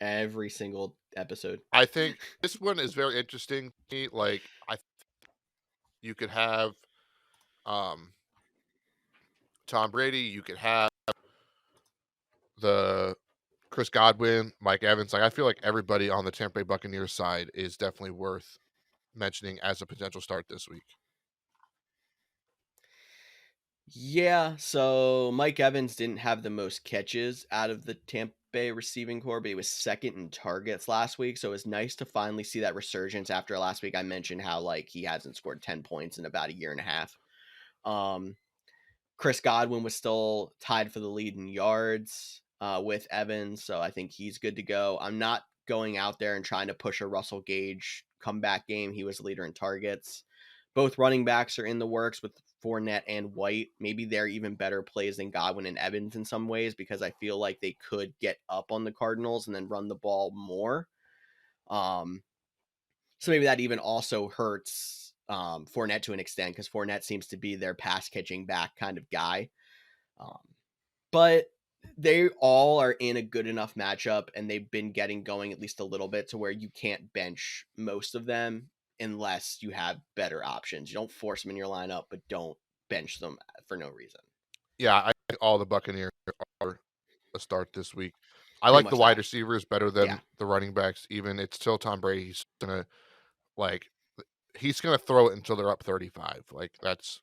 Speaker 1: Every single episode.
Speaker 2: I think this one is very interesting to me. Like you could have Tom Brady, you could have the Chris Godwin, Mike Evans. Like I feel like everybody on the Tampa Bay Buccaneers side is definitely worth mentioning as a potential start this week.
Speaker 1: Yeah, so Mike Evans didn't have the most catches out of the Tampa Bay receiving corps, but he was second in targets last week. So it was nice to finally see that resurgence after last week. I mentioned how like he hasn't scored 10 points in about a year and a half. Chris Godwin was still tied for the lead in yards with Evans, so I think he's good to go. I'm not going out there and trying to push a Russell Gage comeback game. He was the leader in targets. Both running backs are in the works with Fournette and White. Maybe they're even better plays than Godwin and Evans in some ways, because I feel like they could get up on the Cardinals and then run the ball more. So maybe that even also hurts Fournette to an extent, because Fournette seems to be their pass catching back kind of guy. But they all are in a good enough matchup, and they've been getting going at least a little bit to where you can't bench most of them unless you have better options. You don't force them in your lineup, but don't bench them for no reason.
Speaker 2: Yeah, I think all the Buccaneers are a start this week. I
Speaker 1: Pretty
Speaker 2: like the
Speaker 1: much
Speaker 2: wide
Speaker 1: that.
Speaker 2: receivers better than the running backs. Even it's still Tom Brady. He's gonna throw it until they're up 35. Like that's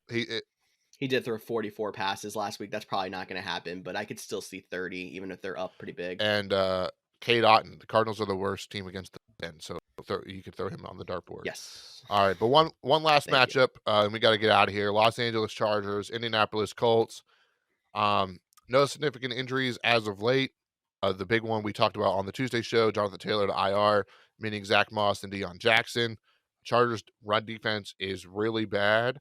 Speaker 1: He did throw 44 passes last week. That's probably not going to happen, but I could still see 30, even if they're up pretty big.
Speaker 2: And Cade Otton, the Cardinals are the worst team against the end, so you could throw him on the dartboard.
Speaker 1: Yes.
Speaker 2: All right, but one last
Speaker 1: Thank
Speaker 2: matchup, and we got to get out of here. Los Angeles Chargers, Indianapolis Colts. No significant injuries as of late. The big one we talked about on the Tuesday show, Jonathan Taylor to IR, meaning Zach Moss and Deion Jackson. Chargers run defense is really bad.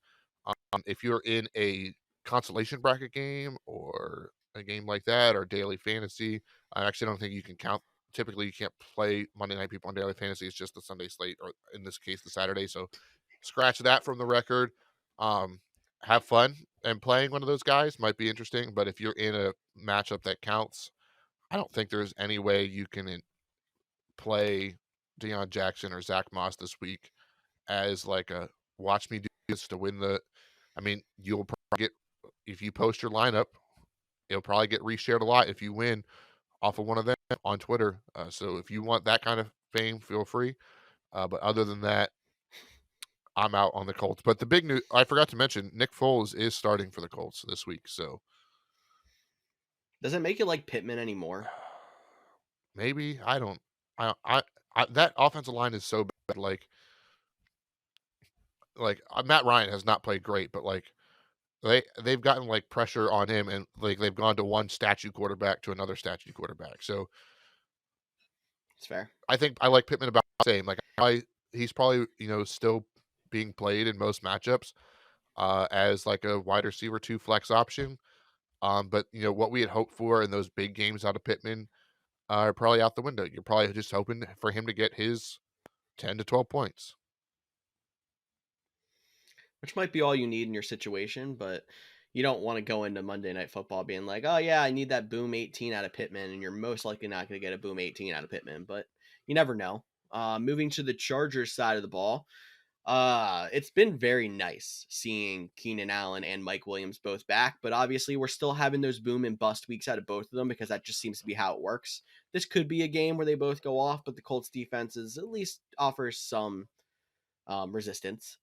Speaker 2: If you're in a consolation bracket game or a game like that or daily fantasy, I actually don't think you can count. Typically, you can't play Monday Night People on daily fantasy. It's just the Sunday slate, or in this case, the Saturday. So scratch that from the record. Um, have fun and playing one of those guys might be interesting, but if you're in a matchup that counts, I don't think there's any way you can play Deion Jackson or Zach Moss this week as like a watch me do this to win the. I mean, you'll probably get, if you post your lineup, it'll probably get reshared a lot if you win off of one of them on Twitter. So if you want that kind of fame, feel free. But other than that, I'm out on the Colts. But the big news I forgot to mention, Nick Foles is starting for the Colts this week. So
Speaker 1: Does it make you like Pittman anymore?
Speaker 2: maybe I don't. I that offensive line is so bad. Matt Ryan has not played great, but like they've gotten like pressure on him, and like they've gone to one statue quarterback to another statue quarterback. So
Speaker 1: It's fair.
Speaker 2: I think I like Pittman about the same. Like he's probably still being played in most matchups as like a wide receiver 2 flex option. But what we had hoped for in those big games out of Pittman are probably out the window. You're probably just hoping for him to get his 10 to 12 points.
Speaker 1: Which might be all you need in your situation, but you don't want to go into Monday Night Football being like, oh yeah, I need that boom 18 out of Pittman, and you're most likely not going to get a boom 18 out of Pittman, but you never know. Moving to the Chargers side of the ball, it's been very nice seeing Keenan Allen and Mike Williams both back, but obviously we're still having those boom and bust weeks out of both of them because that just seems to be how it works. This could be a game where they both go off, but the Colts defense is at least offers some resistance.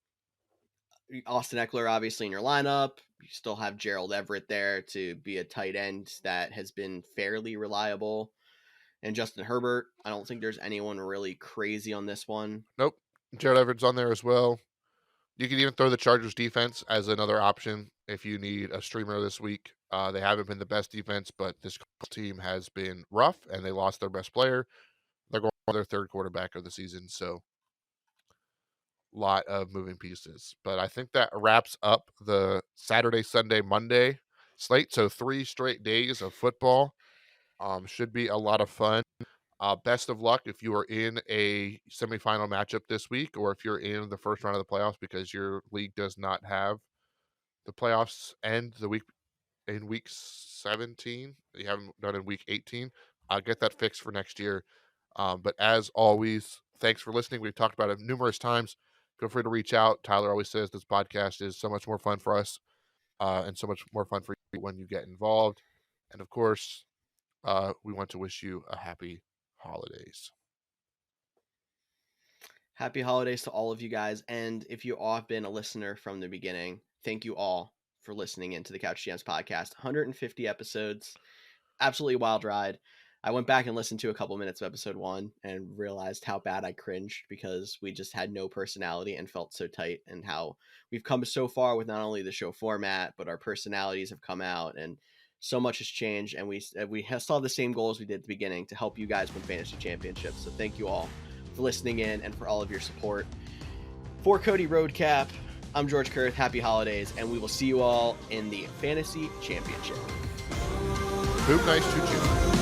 Speaker 1: Austin Eckler, obviously, in your lineup. You still have Gerald Everett there to be a tight end that has been fairly reliable. And Justin Herbert, I don't think there's anyone really crazy on this one.
Speaker 2: Nope. Jared Everett's on there as well. You can even throw the Chargers defense as another option if you need a streamer this week. They haven't been the best defense, but this team has been rough, and they lost their best player. They're going for their third quarterback of the season, so lot of moving pieces. But I think that wraps up the Saturday, Sunday, Monday slate. So 3 straight days of football. Should be a lot of fun. Best of luck if you are in a semifinal matchup this week, or if you're in the first round of the playoffs because your league does not have the playoffs end the week in week 17. You haven't done in week 18. I'll get that fixed for next year. But as always, thanks for listening. We've talked about it numerous times. Feel free to reach out. Tyler always says this podcast is so much more fun for us and so much more fun for you when you get involved. And of course, we want to wish you a happy holidays.
Speaker 1: Happy holidays to all of you guys. And if you all have been a listener from the beginning, thank you all for listening into the Couch GMs podcast. 150 episodes. Absolutely wild ride. I went back and listened to a couple minutes of episode 1 and realized how bad I cringed because we just had no personality and felt so tight, and how we've come so far with not only the show format, but our personalities have come out, and so much has changed. And we saw the same goals we did at the beginning to help you guys win fantasy championships. So thank you all for listening in and for all of your support. For Cody Roadcap, I'm George Kerth. Happy holidays, and we will see you all in the fantasy championship.
Speaker 2: Boom, nice choo-choo.